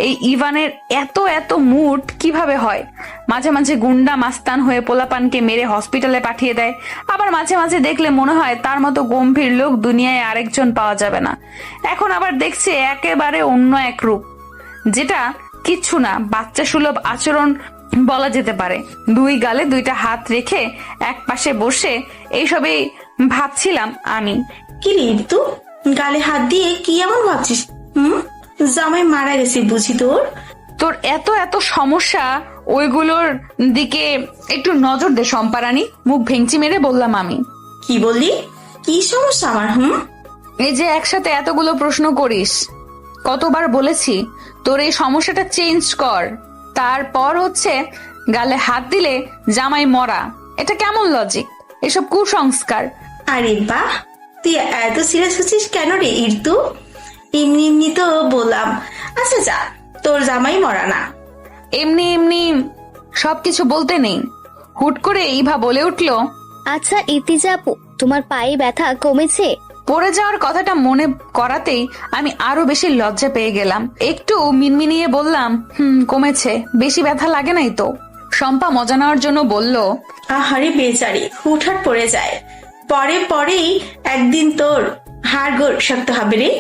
এই ইভানের এত এত মুড কিভাবে হয়। মাঝে মাঝে গুন্ডা মাস্তান হয়ে পোলাপানকে মেরে হসপিটালে পাঠিয়ে দেয়, আবার মাঝে মাঝে দেখলে মনে হয় তার মতো গম্ভীর লোক দুনিয়ায় আরেকজন পাওয়া যাবে না। এখন আবার দেখছে একেবারে অন্য এক রূপ, যেটা কিচ্ছু না, বাচ্চা সুলভ আচরণ বলা যেতে পারে। দুই গালে দুইটা হাত রেখে এক পাশে বসে এইসবই ভাবছিলাম আমি। কি রে ঋতু, গালে হাত দিয়ে কি এমন ভাবছিস? জামাই মারা গেছে বুঝি তোর? তোর এত এত সমস্যা, ওইগুলোর দিকে একটু নজর দে শম্পারানী, মুখ ভেঙচি মেরে বললাম আমি। কি বললি? কি সমস্যা আমার? এই যে একসাথে এতগুলো প্রশ্ন করিস, কতবার বলেছি তোর এই সমস্যাটা চেঞ্জ কর। তারপর হচ্ছে গালে হাত দিলে জামাই মরা, এটা কেমন লজিক? এসব কুসংস্কার। আরে বাহ, তুই এত সিরিয়াস হচ্ছিস কেন রে ঋতু? এমনি এমনি তো বললাম। আচ্ছা যা, তোর জামাই মরা না। এমনি এমনি সবকিছু বলতে নেই। হুট করে ইভা বলে উঠলো, আচ্ছা ইতিজা আপু, তোমার পায়ে ব্যথা কমেছে? পড়ে যাওয়ার কথাটা মনে করাতেই আমি আরো বেশি লজ্জা পেয়ে গেলাম। একটু মিনমিনিয়ে বললাম, কমেছে, বেশি ব্যথা লাগে নাই তো। শম্পা মজা নেওয়ার জন্য বলল, আহারে বেচারি, হুটহাট পড়ে যায়, পরেই একদিন তোর হাড় গোড় শক্ত হবে রে।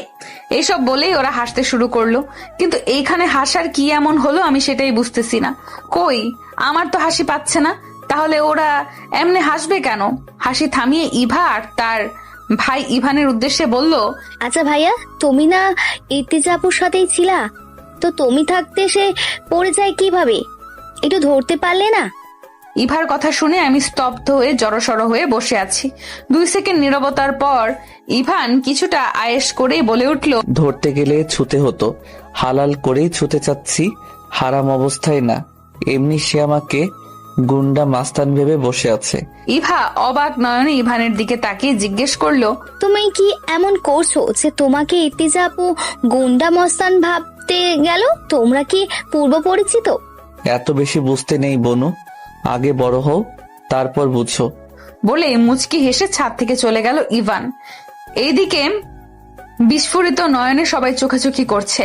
এইসব বলেই ওরা হাসতে শুরু করলো, কিন্তু এইখানে হাসার কি এমন হলো আমি সেটাই বুঝতেছি না। কই, আমার তো হাসি পাচ্ছে না, তাহলে ওরা এমনি হাসবে কেন? হাসি থামিয়ে ইভা আর তার ভাই ইভানের উদ্দেশ্যে বলল, আচ্ছা ভাইয়া, তুমি না ইতিজা আপুর সাথেই ছিলা, তো তুমি থাকতে সে পড়ে যায় কিভাবে? একটু ধরতে পারলে না? ইভার কথা শুনে আমি স্তব্ধ হয়ে জড়সড় হয়ে বসে আছি। 2 সেকেন্ড নীরবতার পর ইভান কিছুটা আয়েশ করেই বলে উঠল, ধরতে গেলে ছুতে হতো, হালাল করেই ছুতে চাচ্ছি, হারাম অবস্থায় না। এমনি সে আমাকে গুন্ডা মাস্তান ভেবে বসে আছে। ইভা অবাক নয়নে ইভানের দিকে তাকিয়ে জিজ্ঞেস করলো, তুমি কি এমন করছো যে তোমাকে ইতিজা আপু গুন্ডা মস্তান ভাবতে গেল? তোমরা কি পূর্ব পরিচিত? এত বেশি বুঝতে নেই বনু, আগে বড় হও তারপর বুঝো। বলে মুচকি হেসে ছাদ থেকে চলে গেল ইভান। এইদিকে বিস্ফোরিত নয়নে সবাই চোখাচোখি করছে।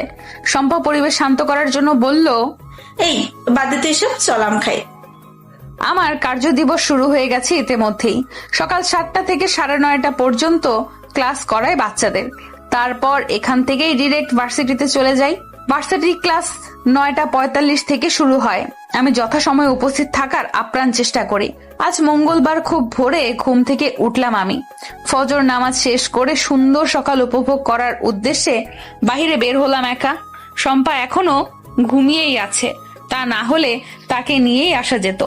শম্পা পরিবেশ শান্ত করার জন্য বলল, এই বাদ দে তো এসব, চল আম খাই। আমার কার্যদিবস শুরু হয়ে গেছে ইতিমধ্যেই। সকাল 7টা থেকে 9:30 পর্যন্ত ক্লাস করায় বাচ্চাদের। তারপর এখান থেকেই ডিরেক্ট ভার্সিটিতে চলে যাই। ভার্সিটি ক্লাস 9:45 থেকে শুরু হয়। আমি যথাসময়ে উপস্থিত থাকার আপ্রাণ চেষ্টা করি। আজ মঙ্গলবার খুব ভোরে ঘুম থেকে উঠলাম আমি। ফজর নামাজ শেষ করে সুন্দর সকাল উপভোগ করার উদ্দেশ্যে বাহিরে বের হলাম একা। শম্পা এখনো ঘুমিয়েই আছে, তা না হলে তাকে নিয়েই আসা যেত।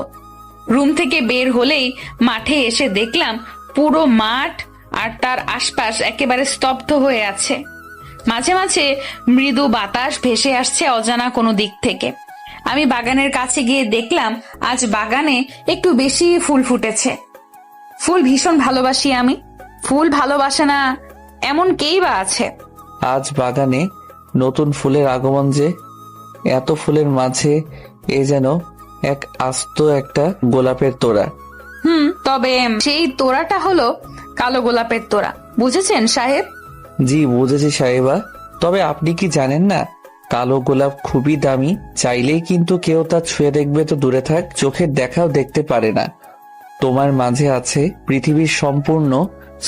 রুম থেকে বের হলেই মাঠে এসে দেখলাম পুরো মাঠ আর তার আশপাশ একেবারে স্তব্ধ হয়ে আছে। মাঝে মাঝে মৃদু বাতাস ভেসে আসছে অজানা কোনো দিক থেকে। আমি বাগানের কাছে গিয়ে দেখলাম আজ বাগানে একটু বেশি ফুল ফুটেছে। ফুল ভীষণ ভালোবাসি আমি। ফুল ভালোবাসে না এমন কেই বা আছে? আজ বাগানে নতুন ফুলের আগমন যে, এত ফুলের মাঝে এ যেন এক আস্ত একটা গোলাপের তোড়া। তবে সেই তোড়াটা হলো কালো গোলাপের তোড়া, বুঝেছেন সাহেব? জি বুঝেছি সাহেবা। তবে আপনি কি জানেন না, কালো গোলাপ খুবই দামি, চাইলেই কিন্তু কেউ তা ছুঁয়ে দেখবে তো দূরে থাক, চোখের দেখাও দেখতে পারে না। তোমার মাঝে আছে পৃথিবীর সম্পূর্ণ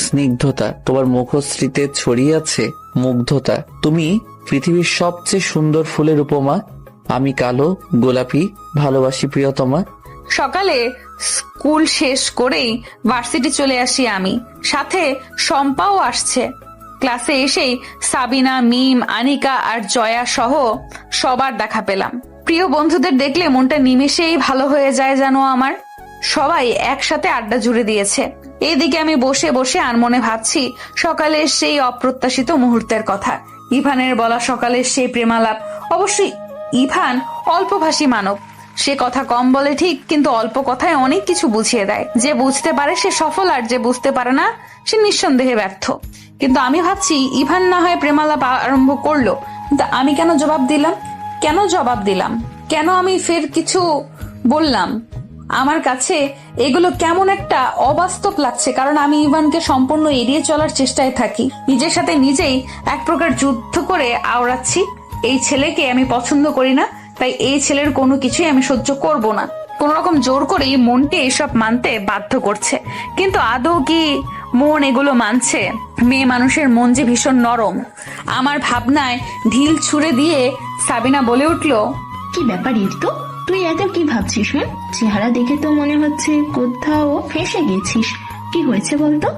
স্নিগ্ধতা, তোমার মুখশ্রীতে ছড়িয়ে আছে মুগ্ধতা। তুমি পৃথিবীর সবচেয়ে সুন্দর ফুলের উপমা। আমি কালো গোলাপি ভালোবাসি প্রিয়তমা। সকালে স্কুল শেষ করেই ভার্সিটি চলে আসি আমি, সাথে শম্পাও আসছে। ক্লাসে এসেই সাবিনা, মিম, আনিকা আর জয়া সহ সবার দেখা পেলাম। প্রিয় বন্ধুদের দেখলে মনটা নিমেষেই ভালো হয়ে যায় যেন আমার। সবাই একসাথে আড্ডা জুড়ে দিয়েছে। এইদিকে আমি বসে বসে আনমনে ভাবছি সকালের সেই অপ্রত্যাশিত মুহূর্তের কথা, ইভানের বলা সকালের সেই প্রেমালাপ। অবশ্যই ইভান অল্পভাষী মানব, সে কথা কম বলে ঠিক, কিন্তু অল্প কথায় অনেক কিছু বুঝিয়ে দেয়। যে বুঝতে পারে সে সফল, আর যে বুঝতে পারে না সে নিঃসন্দেহে ব্যর্থ। কিন্তু আমি ভাবছি ইভান না হয় প্রেমালাপ আরম্ভ করলো, কিন্তু আমি কেন জবাব দিলাম? কেন আমি ফের কিছু বললাম? আমার কাছে এগুলো কেমন একটা অবাস্তব লাগছে, কারণ আমি ইভানকে সম্পূর্ণ এড়িয়ে চলার চেষ্টায় থাকি। নিজের সাথে নিজেই এক প্রকার যুদ্ধ করে আওড়াচ্ছি। এই ছেলেকে আমি পছন্দ করি না, তাই এই ছেলের কোনো কিছুই আমি সহ্য করব না। কোন রকম জোর করেই মনকে এসব মানতে বাধ্য করছে, কিন্তু আদৌ কি মন এগুলো মানছে? মেয়ে মানুষের মন যে ভীষণ নরম। আমার ভাবনায় ঢিল ছুঁড়ে দিয়ে সাবিনা বলে উঠল, কি ব্যাপার তো, তুই এত কি ভাবছিস? চেহারা দেখে তো মনে হচ্ছে কোথাও ফেঁসে গেছিস। কি হয়েছে বলতো?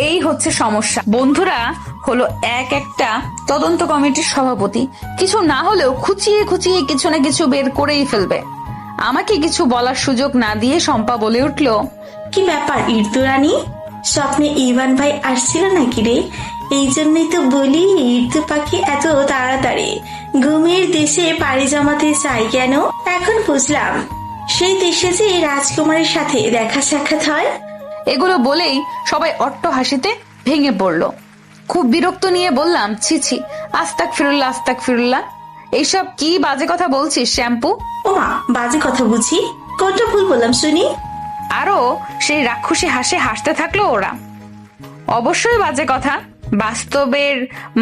এই হচ্ছে সমস্যা। বন্ধুরা হলো একটা তদন্ত কমিটির সভাপতি, কিছু না হলেও খুঁচিয়ে কিছু না কিছু বের করেই ফেলবে। আমাকে কিছু বলার সুযোগ না দিয়ে শম্পা বলে উঠল, কি ব্যাপার ইর্তু রানী, স্বপ্নে ইভান ভাই আসছিল নাকি রে? এই জন্যই তো বলি ইর্তু পাখি এত তাড়াতাড়ি ঘুমের দেশে পাড়ি জমাতে চাই কেন। এখন বুঝলাম, সেই দেশে যে রাজকুমারের সাথে দেখা সাক্ষাৎ হয়। এগুলো বলেই সবাই অট্ট হাসিতে ভেঙে পড়লো। খুব বিরক্ত নিয়ে বললাম, ছি, আস্তাক ফিরুল্লাহ, এইসব কি বাজে কথা বলছিস শ্যাম্পু? ওমা, বাজে কথা বুঝি? কোনটা ভুল বললাম শুনি? আরো সেই রাক্ষসী হাসতে থাকলো ওরা। অবশ্যই বাজে কথা। বাস্তবের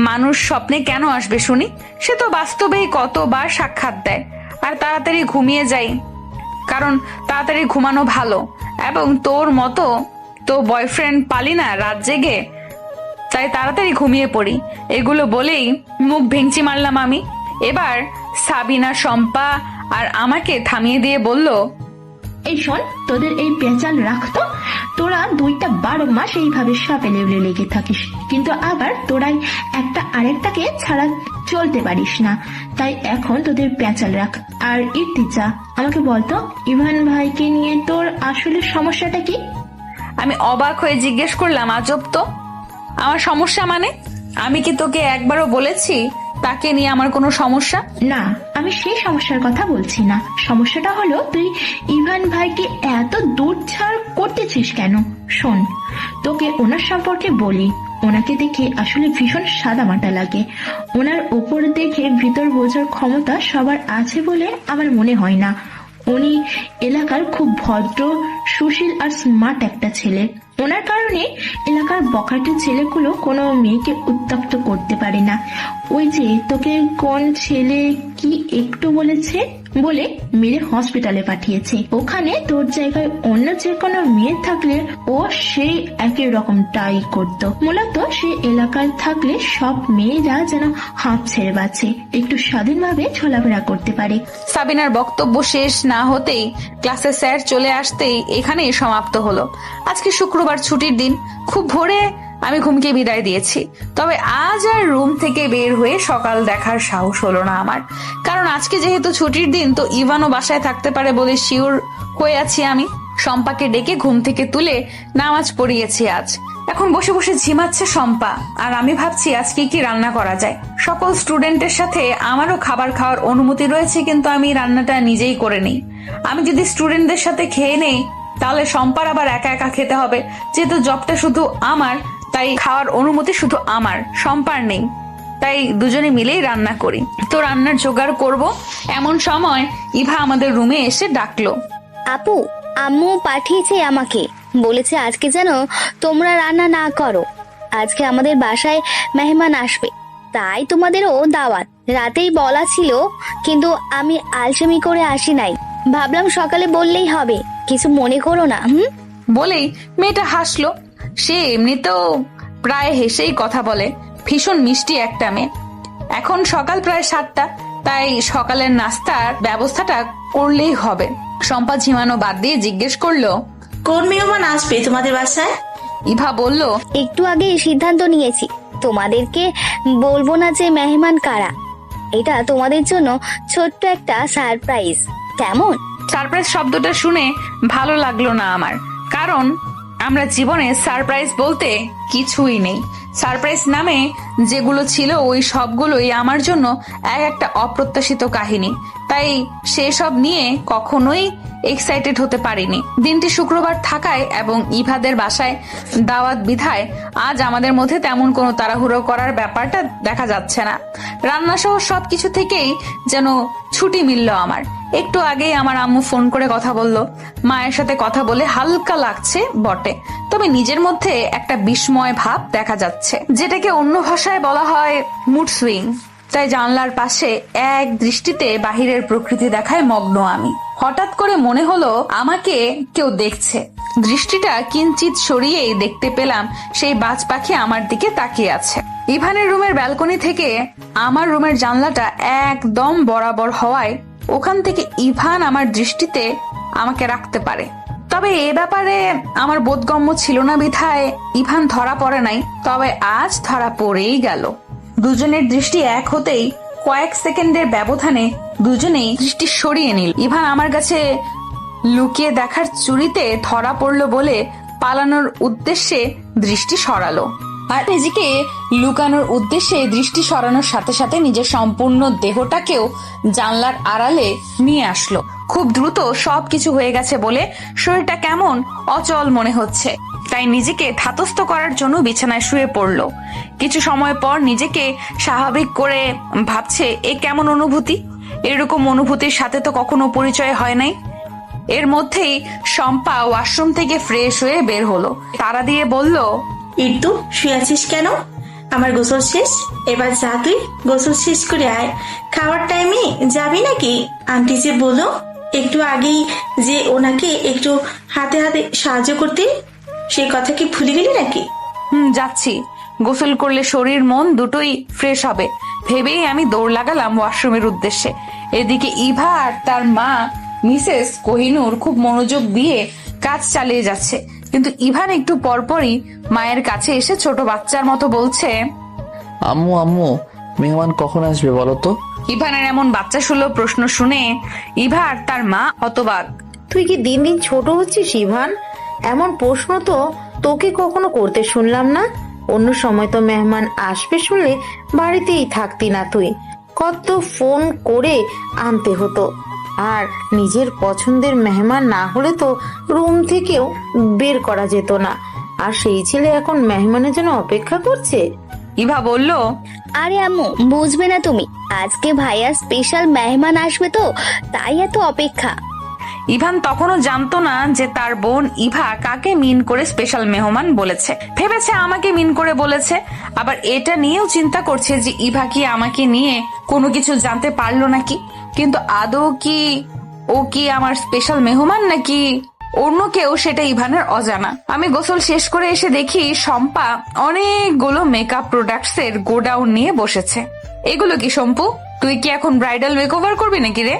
মানুষ স্বপ্নে কেন আসবে শুনি? সে তো বাস্তবেই কতবার সাক্ষাৎ দেয় আর তাড়াতাড়ি ঘুমিয়ে যায়, কারণ তাড়াতাড়ি ঘুমানো ভালো। এবং তোর মতো তো বয়ফ্রেন্ড পালি না রাত জেগে, তাই তাড়াতাড়ি ঘুমিয়ে পড়ি। এগুলো বলেই মুখ ভেঙচি মারলাম আমি। এবার সাবিনা, শম্পা আর আমাকে থামিয়ে দিয়ে বলল, এই শোন, তোদের এই পেঁচাল রাখতো। তোরা 2-12 মাস এইভাবে সাপে লেবলে লেগে থাকিস, কিন্তু আবার তোরাই একটা আরেকটাকে ছাড়া চলতে পারিস না। তাই এখন তোদের পেঁচাল রাখ। আর ইর্তিজা, আমাকে বলতো ইভান ভাইকে নিয়ে তোর আসলে সমস্যাটা কি? আমি অবাক হয়ে জিজ্ঞেস করলাম, আজব তো, আমার সমস্যা মানে? আমি কি তোকে একবারও বলেছি তাকে নিয়ে আমার কোনো সমস্যা? না, আমি সেই সমস্যার কথা বলছি না। সমস্যাটা হলো তুই ইভান ভাইকে এত দূর ছাড় করতেছিস কেন? শোন, তোকে ওনার সম্পর্কে বলি। ওনাকে দেখে আসলে ভীষণ সাদামাটা লাগে। ওনার উপর দেখে ভিতর বোঝার ক্ষমতা সবার আছে বলে আমার মনে হয় না। উনি এলাকার খুব ভদ্র, সুশীল আর স্মার্ট একটা ছেলে। ওনার কারণে এলাকার বখাটে ছেলেগুলো কোনো মেয়েকে উত্তপ্ত করতে পারে না। ওই যে তোকে কোন ছেলে কি একটু বলেছে বলে মেরে হসপিটালে পাঠিয়েছে, ওখানে তোর জায়গায় অন্য যে কোনো মেয়ে থাকলে ও সেই একই রকমটাই করতো। মূলত সে এলাকায় থাকলে সব মেয়েরা যেন হাঁপ ছেড়ে বাঁচে, একটু স্বাধীনভাবে চলাফেরা করতে পারে। সাবিনার বক্তব্য শেষ না হতেই ক্লাসে স্যার চলে আসতেই এখানেই সমাপ্ত হলো। আজকে শুক্রবার, ছুটির দিন। খুব ভোরে আমি ঘুমকে বিদায় দিয়েছি। তবে আজ আর রুম থেকে বের হয়ে সকাল দেখার সাহস হলো না আমার, কারণ আজকে যেহেতু ছুটির দিন, তো ইভানও বাসায় থাকতে পারে বলে শিওর হয়ে আছি আমি। শম্পাকে ডেকে ঘুম থেকে তুলে নামাজ পড়িয়েছি আজ। এখন বসে বসে ঝিমাচ্ছে শম্পা, আর আমি ভাবছি আজকে কি রান্না করা যায়। সকল স্টুডেন্টের সাথে আমারও খাবার খাওয়ার অনুমতি রয়েছে, কিন্তু আমি রান্নাটা নিজেই করে নিই। আমি যদি স্টুডেন্টদের সাথে খেয়ে নেই, তাহলে শম্পার আবার একা একা খেতে হবে। যেহেতু জবটা শুধু আমার, তাই খাওয়ার অনুমতি শুধু আমার, শম্পার নেই। তাই দুজনে মিলেই রান্না করি। তো রান্নার জোগাড় করব, এমন সময় ইভা আমাদের রুমে এসে ডাকলো, আপু, আম্মু পাঠিয়েছে আমাকে, বলেছে আজকে যেন তোমরা রান্না না করো। আজকে আমাদের বাসায় মেহমান আসবে, তাই তোমাদেরও দাওয়াত। রাতেই বলা ছিল, কিন্তু আমি আলসেমি করে আসি নাই। ভাবলাম সকালে বললেই হবে, কিছু মনে করো না। বলেই মেয়েটা হাসলো। সে এমনিতেও প্রায় হেসেই কথা বলে, ভীষণ মিষ্টি একটা মেয়ে। এখন সকাল প্রায় 7টা, তাই সকালের নাস্তার ব্যবস্থাটা করলেই হবে। শম্পা ঝিমানো বাদ দিয়ে জিজ্ঞেস করলো, কোন মেহমান আসবে তোমাদের বাসায়? ইভা বলল, একটু আগে সিদ্ধান্ত নিয়েছি, তোমাদেরকে বলবো না যে মেহমান কারা। এটা তোমাদের জন্য ছোট্ট একটা সারপ্রাইজ। কেমন? সারপ্রাইজ শব্দটা শুনে ভালো লাগলো না আমার, কারণ আমরা জীবনে সারপ্রাইজ বলতে কিছুই নেই। সারপ্রাইজ নামে যেগুলো ছিল ওই সবগুলোই আমার জন্য এক একটা অপ্রত্যাশিত কাহিনী, তাই সেসব নিয়ে কখনোই এক্সাইটেড হতে পারিনি। দিনটি শুক্রবার থাকায় এবং ইভাদের বাসায় দাওয়াত বিধায় আজ আমাদের মধ্যে তেমন কোনো তাড়াহুড়ো করার ব্যাপারটা দেখা যাচ্ছে না। রান্না সহ সবকিছু থেকেই যেন ছুটি মিলল আমার। একটু আগেই আমার আম্মু ফোন করে কথা বলল। মায়ের সাথে কথা বলে হালকা লাগছে বটে, তবে নিজের মধ্যে একটা বিস্ময় ভাব দেখা যাচ্ছে, যেটাকে অন্য ভাষায় বলা হয় মুড সুইং। তাই জানলার পাশে এক দৃষ্টিতে বাহিরের প্রকৃতি দেখায় মগ্ন আমি। হঠাৎ করে মনে হলো আমাকে কেউ দেখছে। দৃষ্টিটা কিঞ্চিত সরিয়েই দেখতে পেলাম সেই বাজ পাখি আমার দিকে তাকিয়ে আছে। ইভানের রুমের ব্যালকনি থেকে আমার রুমের জানলাটা একদম বরাবর হওয়ায় ওখান থেকে ইভান আমার দৃষ্টিতে আমাকে রাখতে পারে। তবে এ ব্যাপারে আমার বোধগম্য ছিল না বিধায় ইভান ধরা পড়ে নাই, তবে আজ ধরা পড়েই গেল। দুজনের দৃষ্টি এক হতেই কয়েক সেকেন্ডের ব্যবধানে দুজনেই দৃষ্টি সরিয়ে নিল। ইভান আমার কাছে লুকিয়ে দেখার চুরিতে ধরা পড়লো বলে পালানোর উদ্দেশ্যে দৃষ্টি সরালো, আর নিজেকে লুকানোর উদ্দেশ্যে দৃষ্টি সরানোর সাথে সাথে নিজের সম্পূর্ণ দেহটাকেও জানলার আড়ালে নিয়ে আসলো। খুব দ্রুত সবকিছু হয়ে গেছে বলে শরীরটা কেমন অচল মনে হচ্ছে, তাই নিজেকে ধাতস্থ করার জন্য বিছানায় শুয়ে পড়লো। কিছু সময় পর নিজেকে স্বাভাবিক করে ভাবছে এ কেমন অনুভূতি, এরকম অনুভূতির সাথে তো কখনো পরিচয় হয় নাই। এর মধ্যেই শম্পা ওয়াশরুম থেকে ফ্রেশ হয়ে বের হলো। তারা দিয়ে বলল, ইর্তু শুয়ে আছিস কেন? আমার গোসল শেষ, এবার যা তুই গোসল শেষ করে আয়। খাওয়ার টাইমে যাবি নাকি? আন্টি যে বলো একটু আগেই যে ওনাকে একটু হাতে হাতে সাহায্য করতে, সে কথা কি ভুলে গেলি নাকি? যাচ্ছি। গোসল করলে শরীর মন দুটোই ফ্রেশ হবে ভেবেই আমি দৌড় লাগালাম ওয়াশরুমের উদ্দেশ্যে। এদিকে ইভা আর তার মা মিসেস কোহিনূর খুব মনোযোগ দিয়ে কাজ চালিয়ে যাচ্ছে, কিন্তু ইভান একটু পরপরই মায়ের কাছে এসে ছোট বাচ্চার মতো বলছে, আম্মু আম্মু মেহমান কখন আসবে বলো তো? ইভানের এমন বাচ্চা সুলভ প্রশ্ন শুনে ইভা আর তার মা হতবাক। তুই কি দিন দিন ছোট হচ্ছিস ইভান? এমন প্রশ্ন তো তোকে কখনো করতে শুনলাম না। অন্য সময় তো মেহমান আসবে শুনলে বাড়িতেই থাকতি না তুই, কত ফোন করে আনতে হতো। আর নিজের পছন্দের মেহমান না হলে তো রুম থেকেও বের করা যেত না। আর সেই ছেলে এখন মেহমানের জন্য অপেক্ষা করছে। ইভা বলল, আরে আম্মু বুঝবে না তুমি, আজকে ভাইয়া স্পেশাল মেহমান আসবে তো তাই এত অপেক্ষা। ইভান তখনও জানতো না যে তার বোন ইভা কাকে মিন করে স্পেশাল মেহমান বলেছে। ভেবেছে আমাকে মিন করে বলেছে, আবার এটা নিয়েও চিন্তা করছে যে ইভা কি আমাকে নিয়ে কোনো কিছু জানতে পারলো নাকি। কিন্তু আদৌ কি ও কি আমার স্পেশাল মেহমান নাকি অন্য কেউ, সেটা ইভানের অজানা। আমি গোসল শেষ করে এসে দেখি শম্পা অনেকগুলো মেকআপ প্রোডাক্টস এর গোডাউন নিয়ে বসেছে। এগুলো কি শম্পু? তুই কি এখন ব্রাইডাল মেকওভার করবি নাকি রে?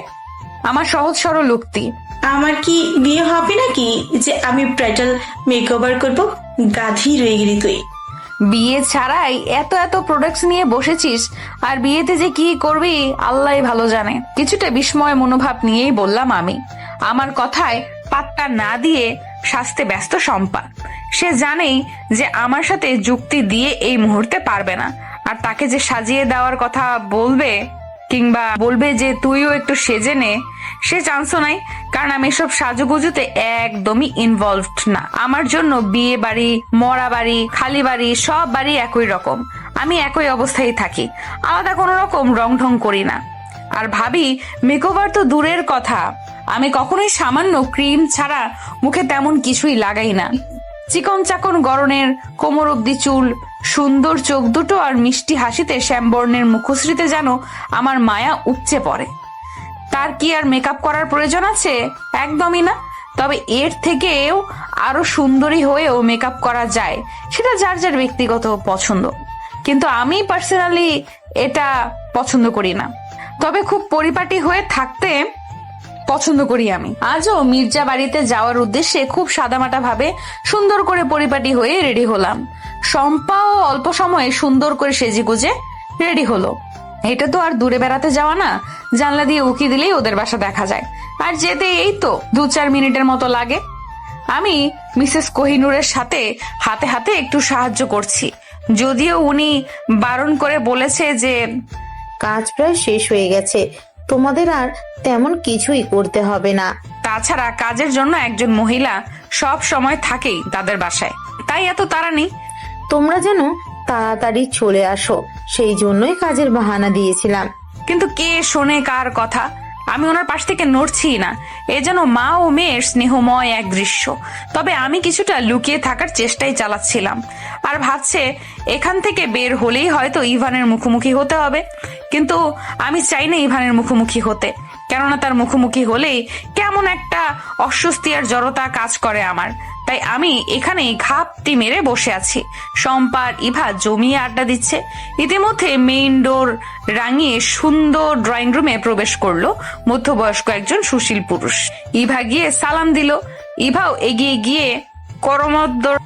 আমার সহজ সরল উক্তি। আমার কি বিয়ে হবে নাকি যে আমি ব্রাইডাল মেকওভার করব? গাধি রয়ে গেলি তুই। বিয়ে ছাড়াই এত এত প্রোডাক্টস নিয়ে বসেছিস, আর বিয়েতে যে কি করবি আল্লাহ ভালো জানে। কিছুটা বিস্ময় মনোভাব নিয়েই বললাম আমি। আমার কথায় পাত্তা না দিয়ে সাজতে ব্যস্ত শম্পা। সে জানেই যে আমার সাথে যুক্তি দিয়ে এই মুহূর্তে পারবে না, আর তাকে যে সাজিয়ে দেওয়ার কথা বলবে কিংবা বলবে যে তুইও একটু সেজে নে, সে চান্সও নাই। কারণ আমি এসব সাজুগুজুতে একদমই ইনভলভড না। আমার জন্য বিয়ে বাড়ি, মরা বাড়ি, খালি বাড়ি সব বাড়ি একই রকম। আমি একই অবস্থায় থাকি, আলাদা কোনো রকম রং ঢং করি না। আর ভাবি মেকওভার তো দূরের কথা, আমি কখনোই সামান্য ক্রিম ছাড়া মুখে তেমন কিছুই লাগাই না। চিকন চাকন গড়নের কোমর অব্দি চুল, সুন্দর চোখ দুটো আর মিষ্টি হাসিতে শ্যামবর্ণের মুখশ্রীতে যেন আমার মায়া উপচে পড়ে। তার কি আর মেকআপ করার প্রয়োজন আছে? একদমই না। তবে এর থেকেও আরো সুন্দরী হয়েও মেকআপ করা যায়, সেটা যার যার ব্যক্তিগত পছন্দ, কিন্তু আমি পার্সোনালি এটা পছন্দ করি না। তবে খুব পরিপাটি হয়ে থাকতে পছন্দ করি আমি। আজও মির্জা বাড়িতে যাওয়ার উদ্দেশ্যে খুব সাদামাটা ভাবে সুন্দর করে পরিপাটি হয়ে রেডি হলাম। শম্পাও অল্প সময়ে সুন্দর করে সেজে গুজে রেডি হলো। এটা তো আর দূরে বেড়াতে যাওয়া না, জানলা দিয়ে উকি দিলেই ওদের বাসা দেখা যায়, আর যেতে এই তো 2-4 মিনিটের মতো লাগে। আমি মিসেস কোহিনূরের সাথে হাতে হাতে একটু সাহায্য করছি, যদিও উনি বারণ করে বলেছে যে কাজ প্রায় শেষ হয়ে গেছে, তোমাদের আর তেমন কিছুই করতে হবে না। তাছাড়া কাজের জন্য একজন মহিলা সব সময় থাকেই তাদের বাসায়, তাই এত তাড়া নেই। তোমরা যেন তাড়াতাড়ি চলে আসো, সেই জন্যই কাজের বাহানা দিয়েছিলাম। কিন্তু কে শোনে কার কথা? আমি ওনার পাশ থেকে নড়ছি না। এ যেন মা ও মেয়ের স্নেহময় এক দৃশ্য। তবে আমি কিছুটা লুকিয়ে থাকার চেষ্টাই চালাচ্ছিলাম, আর ভাবছে এখান থেকে বের হলেই হয়তো ইভানের মুখোমুখি হতে হবে। কিন্তু আমি চাই না ইভানের মুখোমুখি হতে, কেননা তার মুখোমুখি হলেই কেমন একটা অস্বস্তি আর জড়তা কাজ করে আমার। তাই আমি এখানেই ঘাপটি মেরে বসে আছি। শম্পা আর ইভা জমিয়ে আড্ডা দিচ্ছে। ইতিমধ্যে মেইন ডোর রাঙিয়ে সুন্দর ড্রয়িং রুমে প্রবেশ করলো মধ্যবয়স্ক একজন সুশীল পুরুষ। ইভা গিয়ে সালাম দিল। ইভাও এগিয়ে গিয়ে করমর্দন